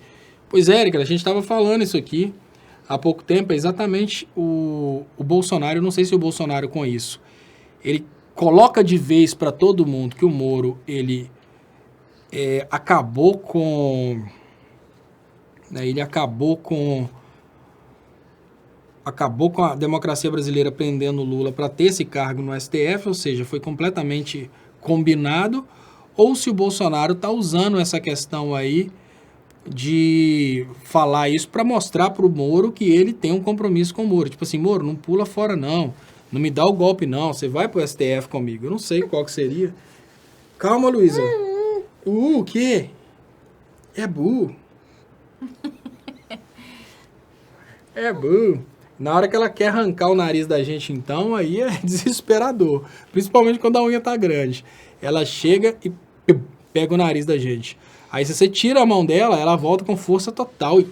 A: Pois é, Erika, a gente estava falando isso aqui há pouco tempo. É exatamente o Bolsonaro. Eu não sei se o Bolsonaro com isso. Ele coloca de vez para todo mundo que o Moro, ele acabou com... Né, ele acabou com a democracia brasileira prendendo o Lula para ter esse cargo no STF, ou seja, foi completamente combinado, ou se o Bolsonaro está usando essa questão aí de falar isso para mostrar para o Moro que ele tem um compromisso com o Moro. Tipo assim, Moro, não pula fora não, não me dá o golpe não, você vai pro STF comigo. Eu não sei qual que seria. Calma, Luísa. O quê? É bu. É bu. Na hora que ela quer arrancar o nariz da gente, então, aí é desesperador. Principalmente quando a unha tá grande. Ela chega e pega o nariz da gente. Aí se você tira a mão dela, ela volta com força total e...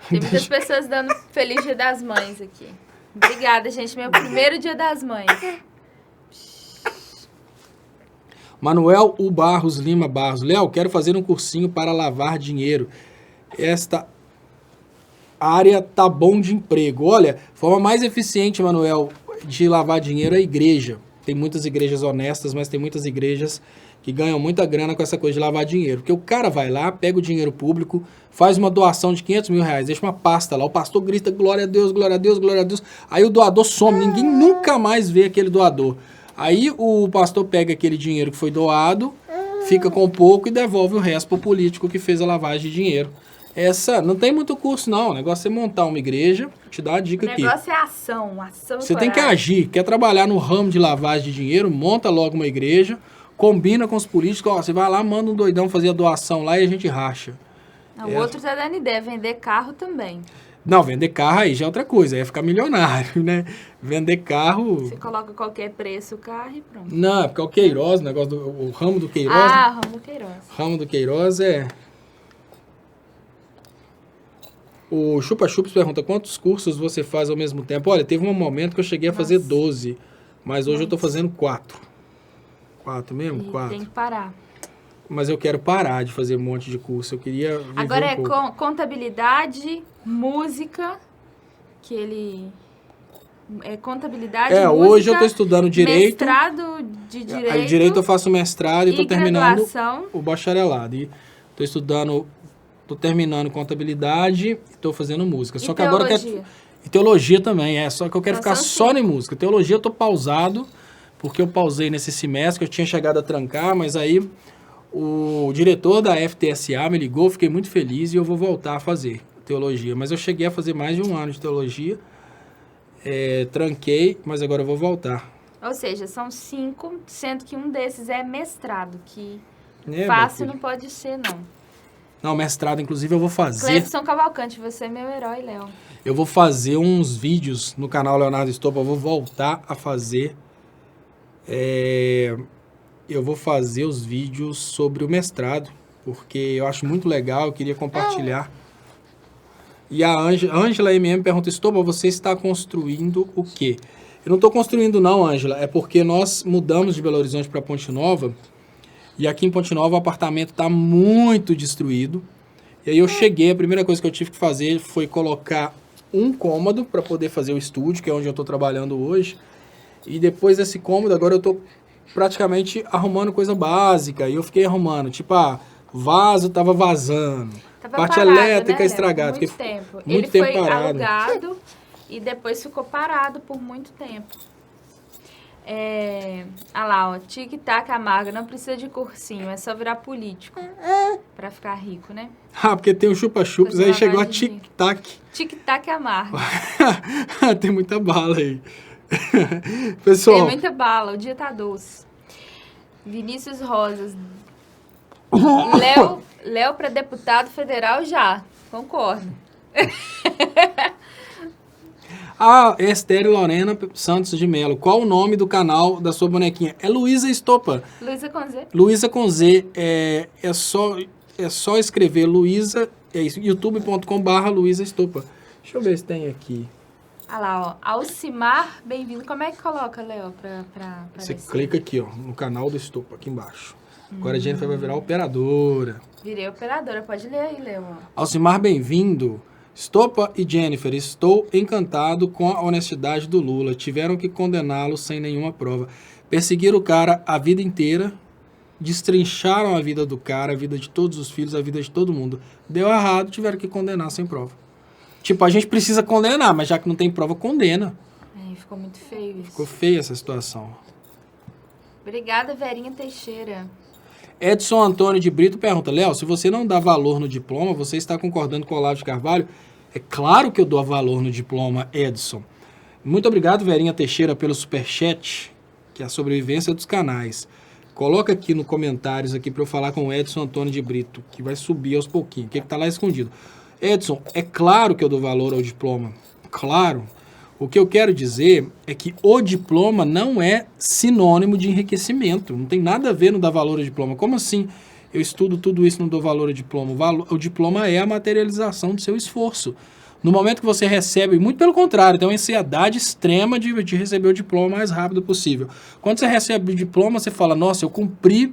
B: Tem muitas pessoas dando Feliz Dia das Mães aqui. Obrigada, gente. Meu primeiro Dia das Mães.
A: Manuel U. Barros Lima Barros. Léo, quero fazer um cursinho para lavar dinheiro. Esta área tá bom de emprego. Olha, forma mais eficiente, Manuel, de lavar dinheiro é a igreja. Tem muitas igrejas honestas, mas tem muitas igrejas que ganham muita grana com essa coisa de lavar dinheiro. Porque o cara vai lá, pega o dinheiro público, faz uma doação de 500 mil reais, deixa uma pasta lá, o pastor grita, glória a Deus, glória a Deus, glória a Deus. Aí o doador some, ninguém nunca mais vê aquele doador. Aí o pastor pega aquele dinheiro que foi doado, fica com pouco e devolve o resto pro político que fez a lavagem de dinheiro. Não tem muito curso não, o negócio é montar uma igreja, te dar a dica aqui.
B: O negócio é ação
A: Você tem que agir, quer trabalhar no ramo de lavagem de dinheiro, monta logo uma igreja, combina com os políticos, ó, você vai lá, manda um doidão fazer a doação lá e a gente racha.
B: O outro tá dando ideia, vender carro também.
A: Não, vender carro aí já é outra coisa, aí é ficar milionário, né? Vender carro...
B: Você coloca qualquer preço o carro e pronto.
A: Não, é porque é o Queiroz, o negócio o ramo do Queiroz.
B: Ah, né? Ramo do Queiroz.
A: Ramo do Queiroz é... O Chupa Chups pergunta, quantos cursos você faz ao mesmo tempo? Olha, teve um momento que eu cheguei a fazer 12, mas hoje eu tô fazendo 4. 4 mesmo? 4.
B: Tem que parar.
A: Mas eu quero parar de fazer um monte de curso, eu queria viver
B: Agora é
A: pouco.
B: Contabilidade, música, que ele... É contabilidade, música...
A: Hoje eu tô estudando Direito.
B: Mestrado de Direito.
A: Aí Direito eu faço mestrado e tô terminando
B: graduação.
A: O bacharelado. E tô estudando... Tô terminando contabilidade e tô fazendo música. Só que agora eu quero... E teologia também, só que eu quero ficar só em música. Teologia eu tô pausado, porque eu pausei nesse semestre, que eu tinha chegado a trancar, mas aí o diretor da FTSA me ligou, fiquei muito feliz e eu vou voltar a fazer teologia. Mas eu cheguei a fazer mais de 1 ano de teologia, tranquei, mas agora eu vou voltar.
B: Ou seja, são 5, sendo que um desses é mestrado, que fácil não pode ser, não.
A: Não, mestrado, inclusive, eu vou fazer...
B: Cleibson Cavalcante, você é meu herói, Léo.
A: Eu vou fazer uns vídeos no canal Leonardo Estopa, eu vou voltar a fazer... Eu vou fazer os vídeos sobre o mestrado, porque eu acho muito legal, eu queria compartilhar. E a Ângela MM pergunta, Estopa, você está construindo o quê? Eu não estou construindo não, Ângela, é porque nós mudamos de Belo Horizonte para Ponte Nova, e aqui em Ponte Nova o apartamento está muito destruído. E aí eu cheguei, a primeira coisa que eu tive que fazer foi colocar um cômodo para poder fazer o estúdio, que é onde eu estou trabalhando hoje. E depois desse cômodo, agora eu estou praticamente arrumando coisa básica. E eu fiquei arrumando, tipo, vaso estava vazando, parte
B: parado,
A: elétrica
B: né,
A: estragada.
B: Muito tempo.
A: Muito tempo
B: Ele foi
A: parado.
B: alugado e depois ficou parado por muito tempo. Olha lá, ó, tic-tac amarga, não precisa de cursinho, é só virar político pra ficar rico, né?
A: Porque tem o chupa-chups, aí chegou a tic-tac.
B: Tic-tac amarga.
A: Tem muita bala aí. Pessoal.
B: Tem muita bala, o dia tá doce. Vinícius Rosas. Léo pra deputado federal já, concordo.
A: Esther Lorena Santos de Melo. Qual o nome do canal da sua bonequinha? É Luísa Estopa.
B: Luísa com Z.
A: Luísa com Z. É só escrever Luísa, youtube.com/Luísa Estopa. Deixa eu ver se tem aqui.
B: Olha lá, ó. Alcimar, bem-vindo. Como é que coloca, Léo, pra
A: Você clica aqui, ó, no canal do Estopa, aqui embaixo. Agora a Jennifer vai virar operadora.
B: Virei operadora. Pode ler aí, Léo.
A: Alcimar, bem-vindo. Estopa e Jennifer, estou encantado com a honestidade do Lula. Tiveram que condená-lo sem nenhuma prova. Perseguiram o cara a vida inteira, destrincharam a vida do cara, a vida de todos os filhos, a vida de todo mundo. Deu errado, tiveram que condenar sem prova. Tipo, a gente precisa condenar, mas já que não tem prova, condena.
B: Ficou muito feio isso.
A: Ficou feia essa situação.
B: Obrigada, Verinha Teixeira.
A: Edson Antônio de Brito pergunta, Léo, se você não dá valor no diploma, você está concordando com o Olavo de Carvalho? É claro que eu dou valor no diploma, Edson. Muito obrigado, Verinha Teixeira, pelo superchat, que é a sobrevivência dos canais. Coloca aqui no comentários aqui para eu falar com o Edson Antônio de Brito, que vai subir aos pouquinhos, que está lá escondido. Edson, é claro que eu dou valor ao diploma. Claro. O que eu quero dizer é que o diploma não é sinônimo de enriquecimento. Não tem nada a ver no dar valor ao diploma. Como assim? Eu estudo tudo isso e não dou valor ao diploma. O diploma é a materialização do seu esforço. No momento que você recebe, muito pelo contrário, tem uma ansiedade extrema de receber o diploma o mais rápido possível. Quando você recebe o diploma, você fala, nossa, eu cumpri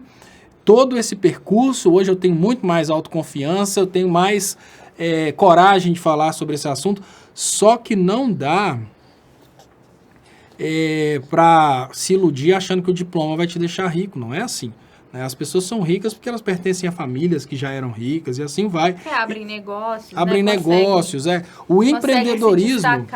A: todo esse percurso, hoje eu tenho muito mais autoconfiança, eu tenho mais coragem de falar sobre esse assunto, só que não dá para se iludir achando que o diploma vai te deixar rico. Não é assim. Né? As pessoas são ricas porque elas pertencem a famílias que já eram ricas e assim vai.
B: Abrem negócios.
A: Abrem
B: né?
A: negócios, O empreendedorismo,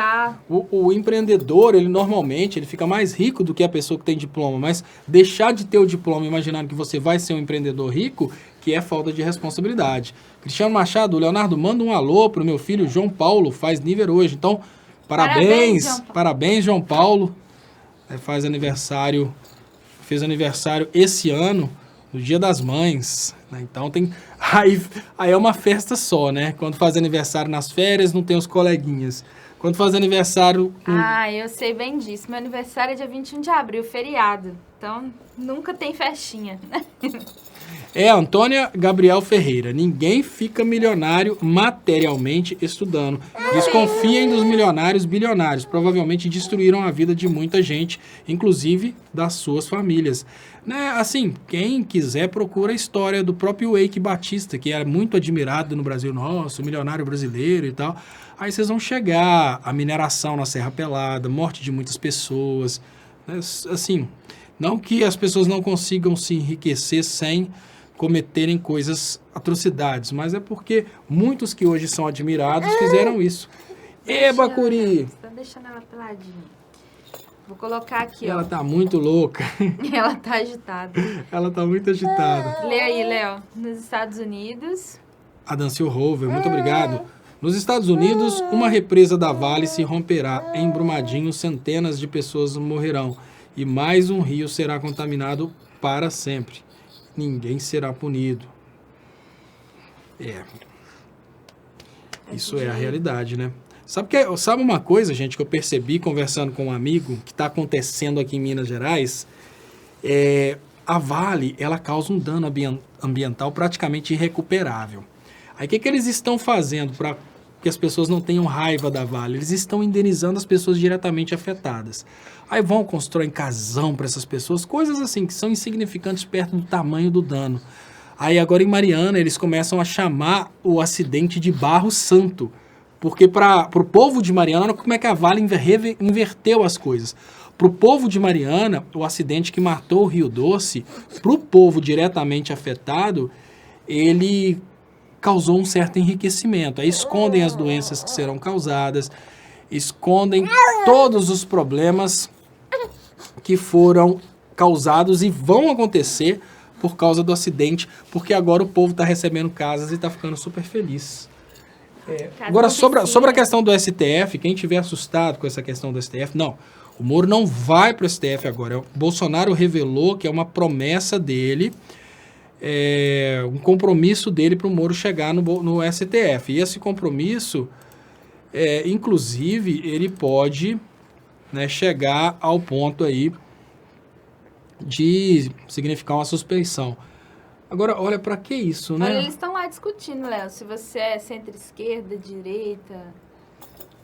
A: o empreendedor, ele normalmente ele fica mais rico do que a pessoa que tem diploma, mas deixar de ter o diploma imaginando que você vai ser um empreendedor rico, que é falta de responsabilidade. Cristiano Machado, o Leonardo, manda um alô pro meu filho João Paulo, faz nível hoje. Então, parabéns, João Paulo. Fez aniversário esse ano, no Dia das Mães, né? Então aí é uma festa só, né? Quando faz aniversário nas férias, não tem os coleguinhas. Quando faz aniversário...
B: eu sei bem disso. Meu aniversário é dia 21 de abril, feriado. Então, nunca tem festinha.
A: Antônia Gabriel Ferreira. Ninguém fica milionário materialmente estudando. Desconfiem dos milionários bilionários. Provavelmente destruíram a vida de muita gente, inclusive das suas famílias. Né? Assim, quem quiser procura a história do próprio Eike Batista, que era muito admirado no Brasil. Nossa, o milionário brasileiro e tal. Aí vocês vão chegar a mineração na Serra Pelada, morte de muitas pessoas. Né? Assim, não que as pessoas não consigam se enriquecer sem cometerem atrocidades, mas é porque muitos que hoje são admirados fizeram isso. Bacuri!
B: Você tá deixando ela peladinha. Vou colocar aqui,
A: Ela tá muito louca.
B: Ela tá agitada.
A: Ela tá muito agitada.
B: Lê aí, Léo. Nos Estados Unidos...
A: Adancil Rover, muito obrigado. Nos Estados Unidos, uma represa da Vale se romperá. Em Brumadinho, centenas de pessoas morrerão. E mais um rio será contaminado para sempre. Ninguém será punido. Isso é a realidade, né? Sabe uma coisa, gente, que eu percebi conversando com um amigo que está acontecendo aqui em Minas Gerais? A Vale, ela causa um dano ambiental praticamente irrecuperável. Aí o que eles estão fazendo para que as pessoas não tenham raiva da Vale? Eles estão indenizando as pessoas diretamente afetadas. Aí vão constroem casão para essas pessoas, coisas assim que são insignificantes perto do tamanho do dano. Aí agora em Mariana eles começam a chamar o acidente de Barro Santo, porque para o povo de Mariana, olha como é que a Vale inverteu as coisas. Para o povo de Mariana, o acidente que matou o Rio Doce, para o povo diretamente afetado, ele causou um certo enriquecimento. Aí escondem as doenças que serão causadas, escondem todos os problemas que foram causados e vão acontecer por causa do acidente, porque agora o povo está recebendo casas e está ficando super feliz. Agora, sobre a questão do STF, quem tiver assustado com essa questão do STF, não, o Moro não vai para o STF agora. O Bolsonaro revelou que é uma promessa dele, um compromisso dele para o Moro chegar no STF. E esse compromisso, inclusive, ele pode, né, chegar ao ponto aí de significar uma suspeição. Agora, olha, para que isso, né?
B: Olha, eles estão lá discutindo, Léo, se você é centro-esquerda, direita,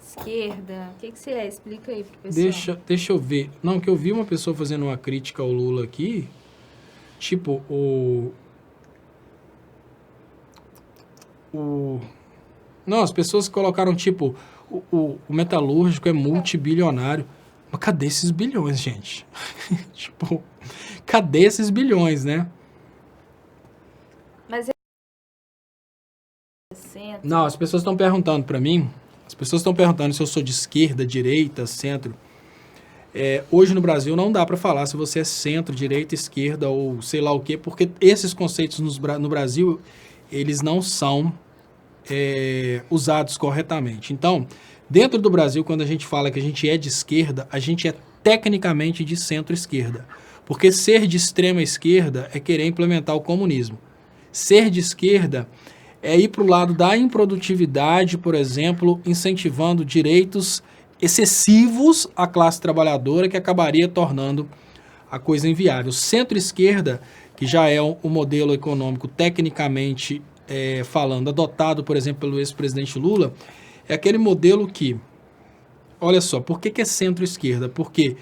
B: esquerda, o que você é? Explica aí pro pessoal.
A: Deixa eu ver. Não, que eu vi uma pessoa fazendo uma crítica ao Lula aqui, tipo, Não, as pessoas colocaram, tipo, o metalúrgico é multibilionário. Mas cadê esses bilhões, gente? Tipo, cadê esses bilhões, né?
B: Mas
A: não, as pessoas estão perguntando para mim, se eu sou de esquerda, direita, centro. Hoje no Brasil não dá para falar se você é centro, direita, esquerda ou sei lá o quê, porque esses conceitos no Brasil, eles não são usados corretamente. Então, dentro do Brasil, quando a gente fala que a gente é de esquerda, a gente é tecnicamente de centro-esquerda. Porque ser de extrema esquerda é querer implementar o comunismo. Ser de esquerda é ir para o lado da improdutividade, por exemplo, incentivando direitos excessivos à classe trabalhadora, que acabaria tornando a coisa inviável. Centro-esquerda, que já é um modelo econômico tecnicamente falando, adotado, por exemplo, pelo ex-presidente Lula, é aquele modelo que, olha só, por que é centro-esquerda? Porque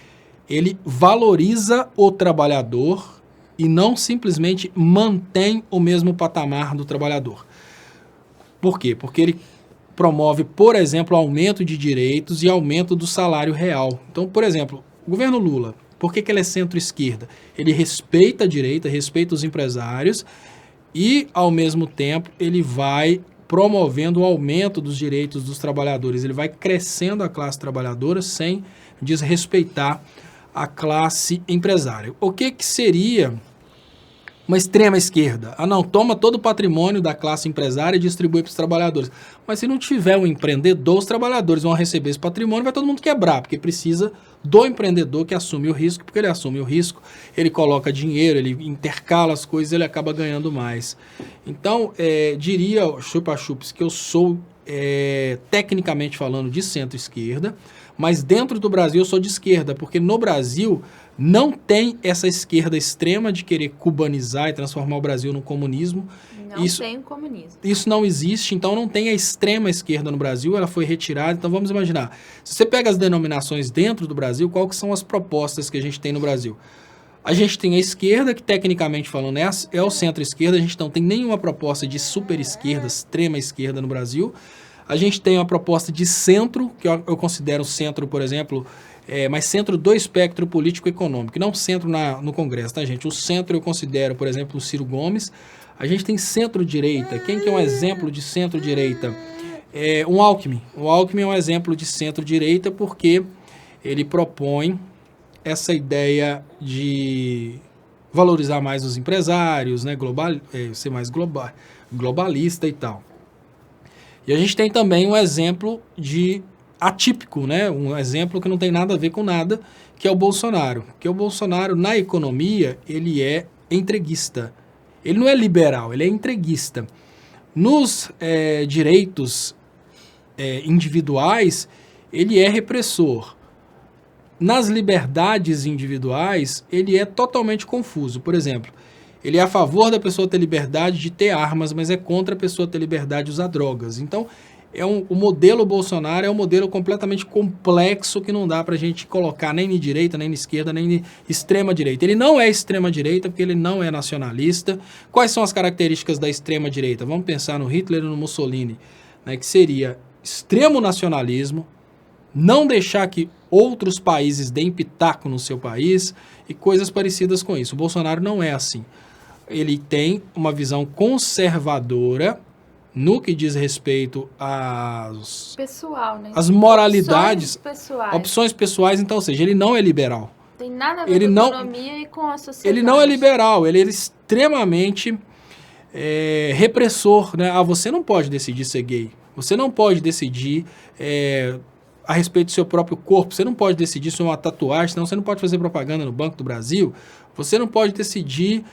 A: ele valoriza o trabalhador e não simplesmente mantém o mesmo patamar do trabalhador. Por quê? Porque ele promove, por exemplo, aumento de direitos e aumento do salário real. Então, por exemplo, O governo Lula, por que ele é centro-esquerda? Ele respeita a direita, respeita os empresários e, ao mesmo tempo, ele vai promovendo o aumento dos direitos dos trabalhadores. Ele vai crescendo a classe trabalhadora sem desrespeitar a classe empresária. O que seria uma extrema esquerda? Ah, não, toma todo o patrimônio da classe empresária e distribui para os trabalhadores. Mas se não tiver um empreendedor, os trabalhadores vão receber esse patrimônio, vai todo mundo quebrar, porque precisa do empreendedor que assume o risco, porque ele assume o risco, ele coloca dinheiro, ele intercala as coisas, ele acaba ganhando mais. Então, diria, chupa-chups, que eu sou, tecnicamente falando, de centro-esquerda, mas dentro do Brasil eu sou de esquerda, porque no Brasil não tem essa esquerda extrema de querer cubanizar e transformar o Brasil no comunismo.
B: Não tem comunismo.
A: Isso não existe, então não tem a extrema esquerda no Brasil, ela foi retirada. Então vamos imaginar, se você pega as denominações dentro do Brasil, quais são as propostas que a gente tem no Brasil? A gente tem a esquerda, que tecnicamente falando é o centro-esquerda, a gente não tem nenhuma proposta de super-esquerda, extrema esquerda no Brasil. A gente tem uma proposta de centro, que eu considero centro, por exemplo, mas centro do espectro político-econômico, não centro no Congresso, tá, gente? O centro eu considero, por exemplo, o Ciro Gomes. A gente tem centro-direita. Quem que é um exemplo de centro-direita? Um Alckmin. O Alckmin é um exemplo de centro-direita porque ele propõe essa ideia de valorizar mais os empresários, né? Ser mais globalista e tal. E a gente tem também um exemplo de atípico, né? Um exemplo que não tem nada a ver com nada, que é o Bolsonaro. Que o Bolsonaro, na economia, ele é entreguista. Ele não é liberal, ele é entreguista. Nos direitos individuais, ele é repressor. Nas liberdades individuais, ele é totalmente confuso. Por exemplo, ele é a favor da pessoa ter liberdade de ter armas, mas é contra a pessoa ter liberdade de usar drogas. Então, o modelo Bolsonaro é um modelo completamente complexo que não dá para a gente colocar nem de direita, nem de esquerda, nem de extrema direita. Ele não é extrema direita porque ele não é nacionalista. Quais são as características da extrema direita? Vamos pensar no Hitler e no Mussolini, né, que seria extremo nacionalismo, não deixar que outros países deem pitaco no seu país e coisas parecidas com isso. O Bolsonaro não é assim. Ele tem uma visão conservadora no que diz respeito às
B: pessoal, né?
A: As moralidades,
B: opções pessoais.
A: Então, ou seja, ele não é liberal.
B: Tem nada a ver com a economia e com a sociedade.
A: Ele não é liberal, ele é extremamente repressor, né? Você não pode decidir ser gay, você não pode decidir a respeito do seu próprio corpo, você não pode decidir sobre uma tatuagem, senão você não pode fazer propaganda no Banco do Brasil, você não pode decidir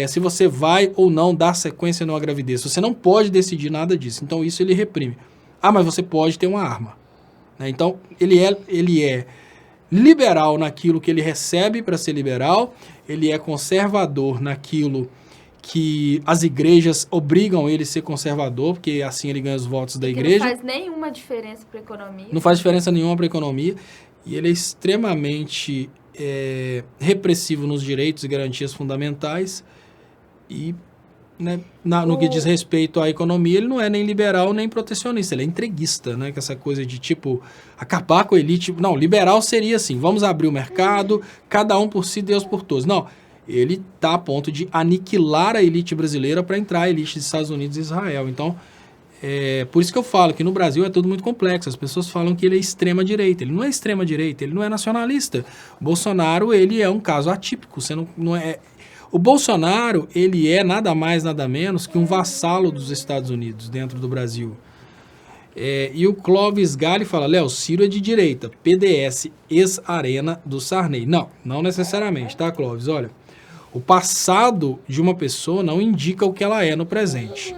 A: se você vai ou não dar sequência numa gravidez. Você não pode decidir nada disso. Então, isso ele reprime. Mas você pode ter uma arma. Né? Então, ele é liberal naquilo que ele recebe para ser liberal, ele é conservador naquilo que as igrejas obrigam ele a ser conservador, porque assim ele ganha os votos da igreja.
B: Não faz nenhuma diferença para a economia.
A: Não faz diferença nenhuma para a economia. E ele é extremamente repressivo nos direitos e garantias fundamentais e, né, no que diz respeito à economia, ele não é nem liberal nem protecionista, ele é entreguista, né, com essa coisa de tipo, acabar com a elite. Não, liberal seria assim, vamos abrir o mercado, cada um por si, Deus por todos. Não, ele está a ponto de aniquilar a elite brasileira para entrar a elite dos Estados Unidos e Israel. Então, por isso que eu falo que no Brasil é tudo muito complexo. As pessoas falam que ele é extrema-direita. Ele não é extrema-direita, ele não é nacionalista. O Bolsonaro, ele é um caso atípico. O Bolsonaro, ele é nada mais, nada menos que um vassalo dos Estados Unidos dentro do Brasil. E o Clóvis Galli fala, Léo, Ciro é de direita, PDS, ex-arena do Sarney. Não necessariamente, tá, Clóvis? Olha, o passado de uma pessoa não indica o que ela é no presente.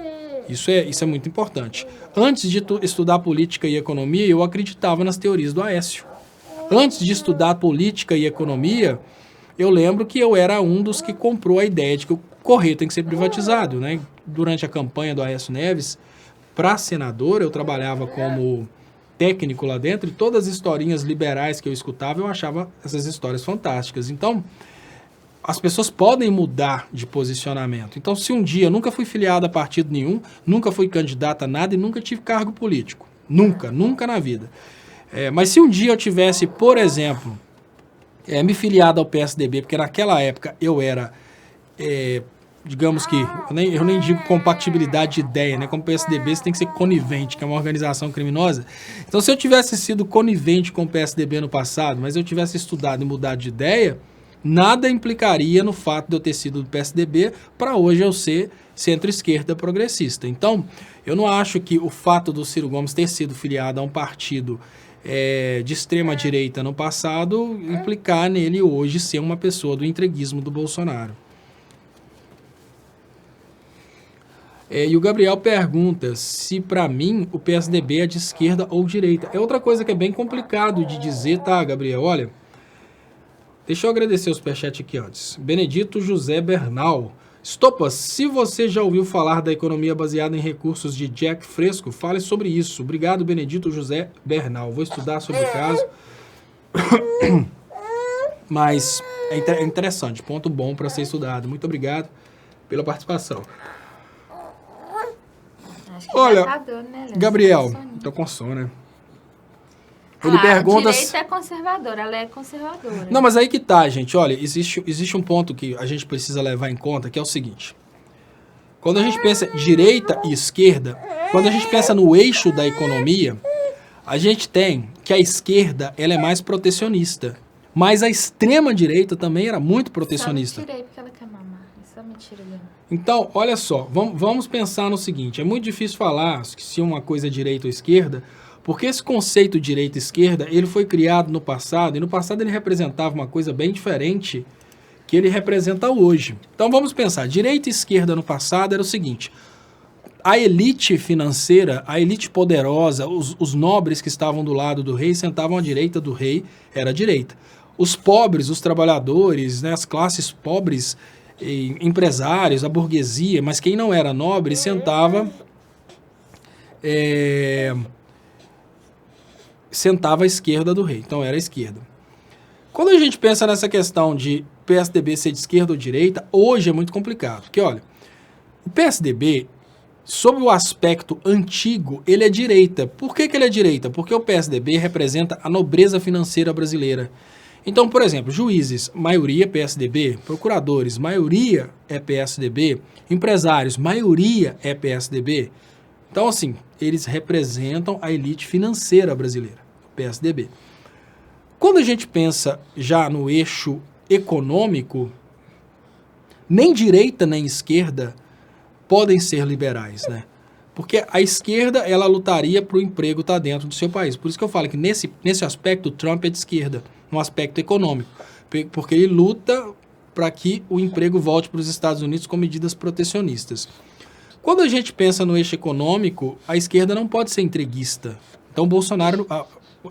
A: Isso é muito importante. Antes de estudar política e economia, eu acreditava nas teorias do Aécio. Antes de estudar política e economia, eu lembro que eu era um dos que comprou a ideia de que o correio tem que ser privatizado. Né? Durante a campanha do Aécio Neves, para senador, eu trabalhava como técnico lá dentro e todas as historinhas liberais que eu escutava, eu achava essas histórias fantásticas. Então, as pessoas podem mudar de posicionamento. Então, se um dia eu nunca fui filiado a partido nenhum, nunca fui candidato a nada e nunca tive cargo político. Nunca na vida. Mas se um dia eu tivesse, por exemplo, me filiado ao PSDB, porque naquela época eu era, digamos que, eu nem digo compatibilidade de ideia, né? Como PSDB você tem que ser conivente, que é uma organização criminosa. Então, se eu tivesse sido conivente com o PSDB no passado, mas eu tivesse estudado e mudado de ideia, nada implicaria no fato de eu ter sido do PSDB para hoje eu ser centro-esquerda progressista. Então, eu não acho que o fato do Ciro Gomes ter sido filiado a um partido de extrema-direita no passado implicar nele hoje ser uma pessoa do entreguismo do Bolsonaro. E o Gabriel pergunta se, para mim, o PSDB é de esquerda ou direita. É outra coisa que é bem complicado de dizer, tá, Gabriel? Olha, deixa eu agradecer o superchat aqui antes. Benedito José Bernal. Estopas, se você já ouviu falar da economia baseada em recursos de Jack Fresco, fale sobre isso. Obrigado, Benedito José Bernal. Vou estudar sobre o caso. Mas é interessante, ponto bom para ser estudado. Muito obrigado pela participação. Olha, tá dando, né, Gabriel, tô com sono, né? Ele pergunta...
B: A direita é conservadora, ela é conservadora.
A: Não, mas aí que tá, gente. Olha, existe um ponto que a gente precisa levar em conta, que é o seguinte. Quando a gente pensa direita e esquerda, quando a gente pensa no eixo da economia, a gente tem que a esquerda ela é mais protecionista. Mas a extrema-direita também era muito protecionista.
B: Só me tirei porque ela quer mamar. Só me tira dela.
A: Então, olha só, vamos pensar no seguinte. É muito difícil falar se uma coisa é direita ou esquerda, porque esse conceito direita e esquerda, ele foi criado no passado, e no passado ele representava uma coisa bem diferente que ele representa hoje. Então vamos pensar, direita e esquerda no passado era o seguinte, a elite financeira, a elite poderosa, os nobres que estavam do lado do rei, sentavam à direita do rei, era a direita. Os pobres, os trabalhadores, né, as classes pobres, empresários, a burguesia, mas quem não era nobre sentava à esquerda do rei, então era a esquerda. Quando a gente pensa nessa questão de PSDB ser de esquerda ou direita, hoje é muito complicado, porque olha, o PSDB, sob o aspecto antigo, ele é direita. Por que ele é direita? Porque o PSDB representa a nobreza financeira brasileira. Então, por exemplo, juízes, maioria PSDB, procuradores, maioria é PSDB, empresários, maioria é PSDB. Então, assim, eles representam a elite financeira brasileira, PSDB. Quando a gente pensa já no eixo econômico, nem direita nem esquerda podem ser liberais, né? Porque a esquerda, ela lutaria para o emprego estar dentro do seu país. Por isso que eu falo que nesse aspecto o Trump é de esquerda, no aspecto econômico. Porque ele luta para que o emprego volte para os Estados Unidos com medidas protecionistas. Quando a gente pensa no eixo econômico, a esquerda não pode ser entreguista. Então Bolsonaro,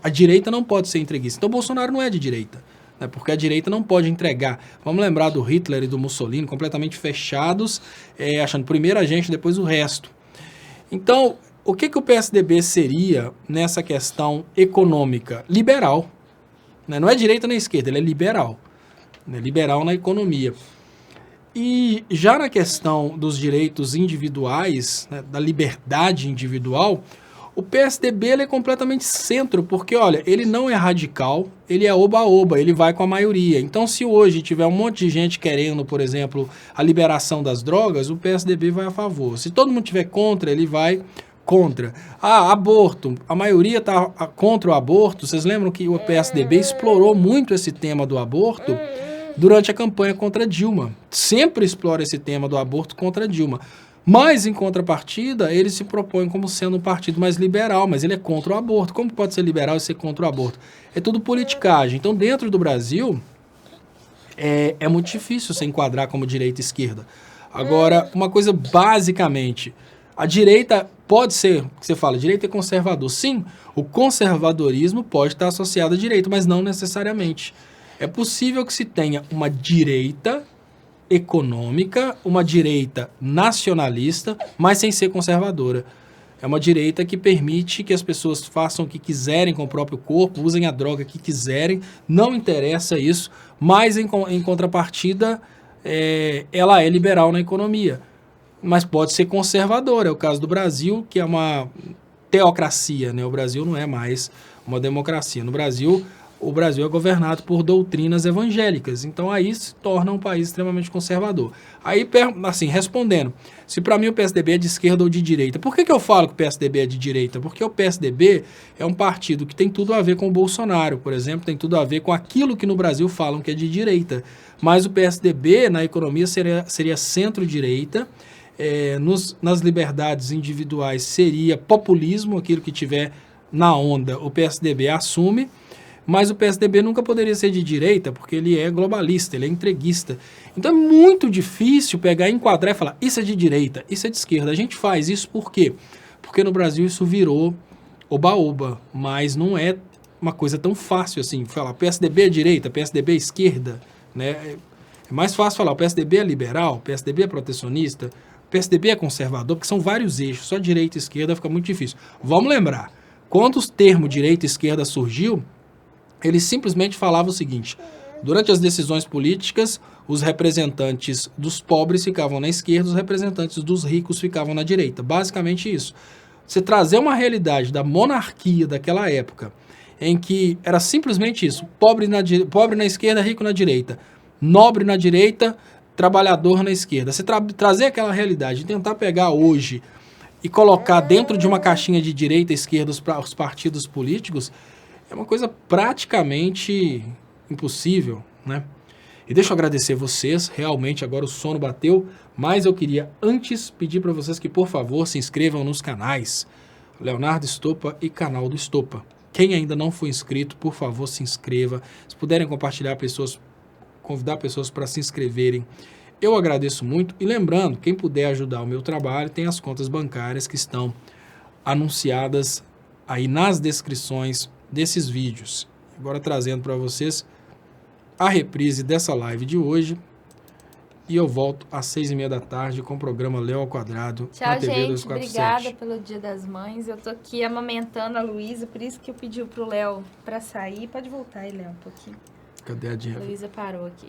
A: a direita não pode ser entreguista. Então Bolsonaro não é de direita, né? Porque a direita não pode entregar. Vamos lembrar do Hitler e do Mussolini, completamente fechados, achando primeiro a gente, depois o resto. Então, o que o PSDB seria nessa questão econômica? Liberal. Né? Não é direita nem esquerda, ele é liberal. Né? Liberal na economia. E já na questão dos direitos individuais, né, da liberdade individual, o PSDB ele é completamente centro, porque, olha, ele não é radical, ele é oba-oba, ele vai com a maioria. Então, se hoje tiver um monte de gente querendo, por exemplo, a liberação das drogas, o PSDB vai a favor. Se todo mundo tiver contra, ele vai contra. Aborto, a maioria está contra o aborto. Vocês lembram que o PSDB explorou muito esse tema do aborto durante a campanha contra Dilma. Sempre explora esse tema do aborto contra Dilma. Mas, em contrapartida, ele se propõe como sendo um partido mais liberal, mas ele é contra o aborto. Como pode ser liberal e ser contra o aborto? É tudo politicagem. Então, dentro do Brasil, é muito difícil se enquadrar como direita e esquerda. Agora, uma coisa basicamente, a direita pode ser, que você fala, direita é conservador. Sim, o conservadorismo pode estar associado à direita, mas não necessariamente. É possível que se tenha uma direita econômica, uma direita nacionalista, mas sem ser conservadora. É uma direita que permite que as pessoas façam o que quiserem com o próprio corpo, usem a droga que quiserem, não interessa isso, mas em contrapartida, ela é liberal na economia. Mas pode ser conservadora, é o caso do Brasil, que é uma teocracia, né? O Brasil não é mais uma democracia. No Brasil, o Brasil é governado por doutrinas evangélicas. Então, aí se torna um país extremamente conservador. Aí, assim, respondendo, se para mim o PSDB é de esquerda ou de direita, por que eu falo que o PSDB é de direita? Porque o PSDB é um partido que tem tudo a ver com o Bolsonaro, por exemplo, tem tudo a ver com aquilo que no Brasil falam que é de direita. Mas o PSDB, na economia, seria centro-direita, nas liberdades individuais seria populismo, aquilo que tiver na onda, o PSDB assume, mas o PSDB nunca poderia ser de direita, porque ele é globalista, ele é entreguista. Então é muito difícil pegar, enquadrar e falar, isso é de direita, isso é de esquerda. A gente faz isso por quê? Porque no Brasil isso virou oba-oba, mas não é uma coisa tão fácil assim, falar PSDB é direita, PSDB é esquerda, né? É mais fácil falar, o PSDB é liberal, o PSDB é protecionista, o PSDB é conservador, porque são vários eixos, só direita e esquerda fica muito difícil. Vamos lembrar, quando o termo direita e esquerda surgiu, ele simplesmente falava o seguinte, durante as decisões políticas, os representantes dos pobres ficavam na esquerda, os representantes dos ricos ficavam na direita. Basicamente isso. Você trazer uma realidade da monarquia daquela época, em que era simplesmente isso, pobre na esquerda, rico na direita, nobre na direita, trabalhador na esquerda. Você trazer aquela realidade e tentar pegar hoje e colocar dentro de uma caixinha de direita e esquerda os partidos políticos, é uma coisa praticamente impossível, né? E deixa eu agradecer vocês, realmente agora o sono bateu, mas eu queria antes pedir para vocês que, por favor, se inscrevam nos canais Leonardo Estopa e canal do Estopa. Quem ainda não foi inscrito, por favor, se inscreva. Se puderem compartilhar convidar pessoas para se inscreverem, eu agradeço muito. E lembrando, quem puder ajudar o meu trabalho, tem as contas bancárias que estão anunciadas aí nas descrições desses vídeos. Agora trazendo para vocês a reprise dessa live de hoje. E eu volto às 6h30 da tarde com o programa Léo ao Quadrado.
B: Tchau,
A: na TV
B: gente.
A: 247.
B: Obrigada pelo Dia das Mães. Eu tô aqui amamentando a Luísa, por isso que eu pedi pro Léo para sair. Pode voltar aí, Léo, um pouquinho.
A: Cadê a
B: A
A: Jennifer?
B: Luísa parou aqui.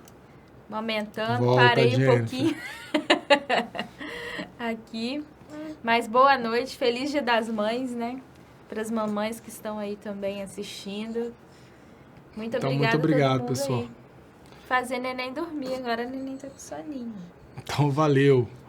B: Amamentando,
A: Volta,
B: parei
A: Jennifer.
B: um pouquinho. Aqui. Mas boa noite, feliz Dia das Mães, né? Para as mamães que estão aí também assistindo. Muito
A: Então,
B: obrigada
A: muito
B: a todo
A: obrigado,
B: mundo
A: pessoal.
B: aí. Fazer neném dormir, agora a neném tá com soninho.
A: Então, valeu.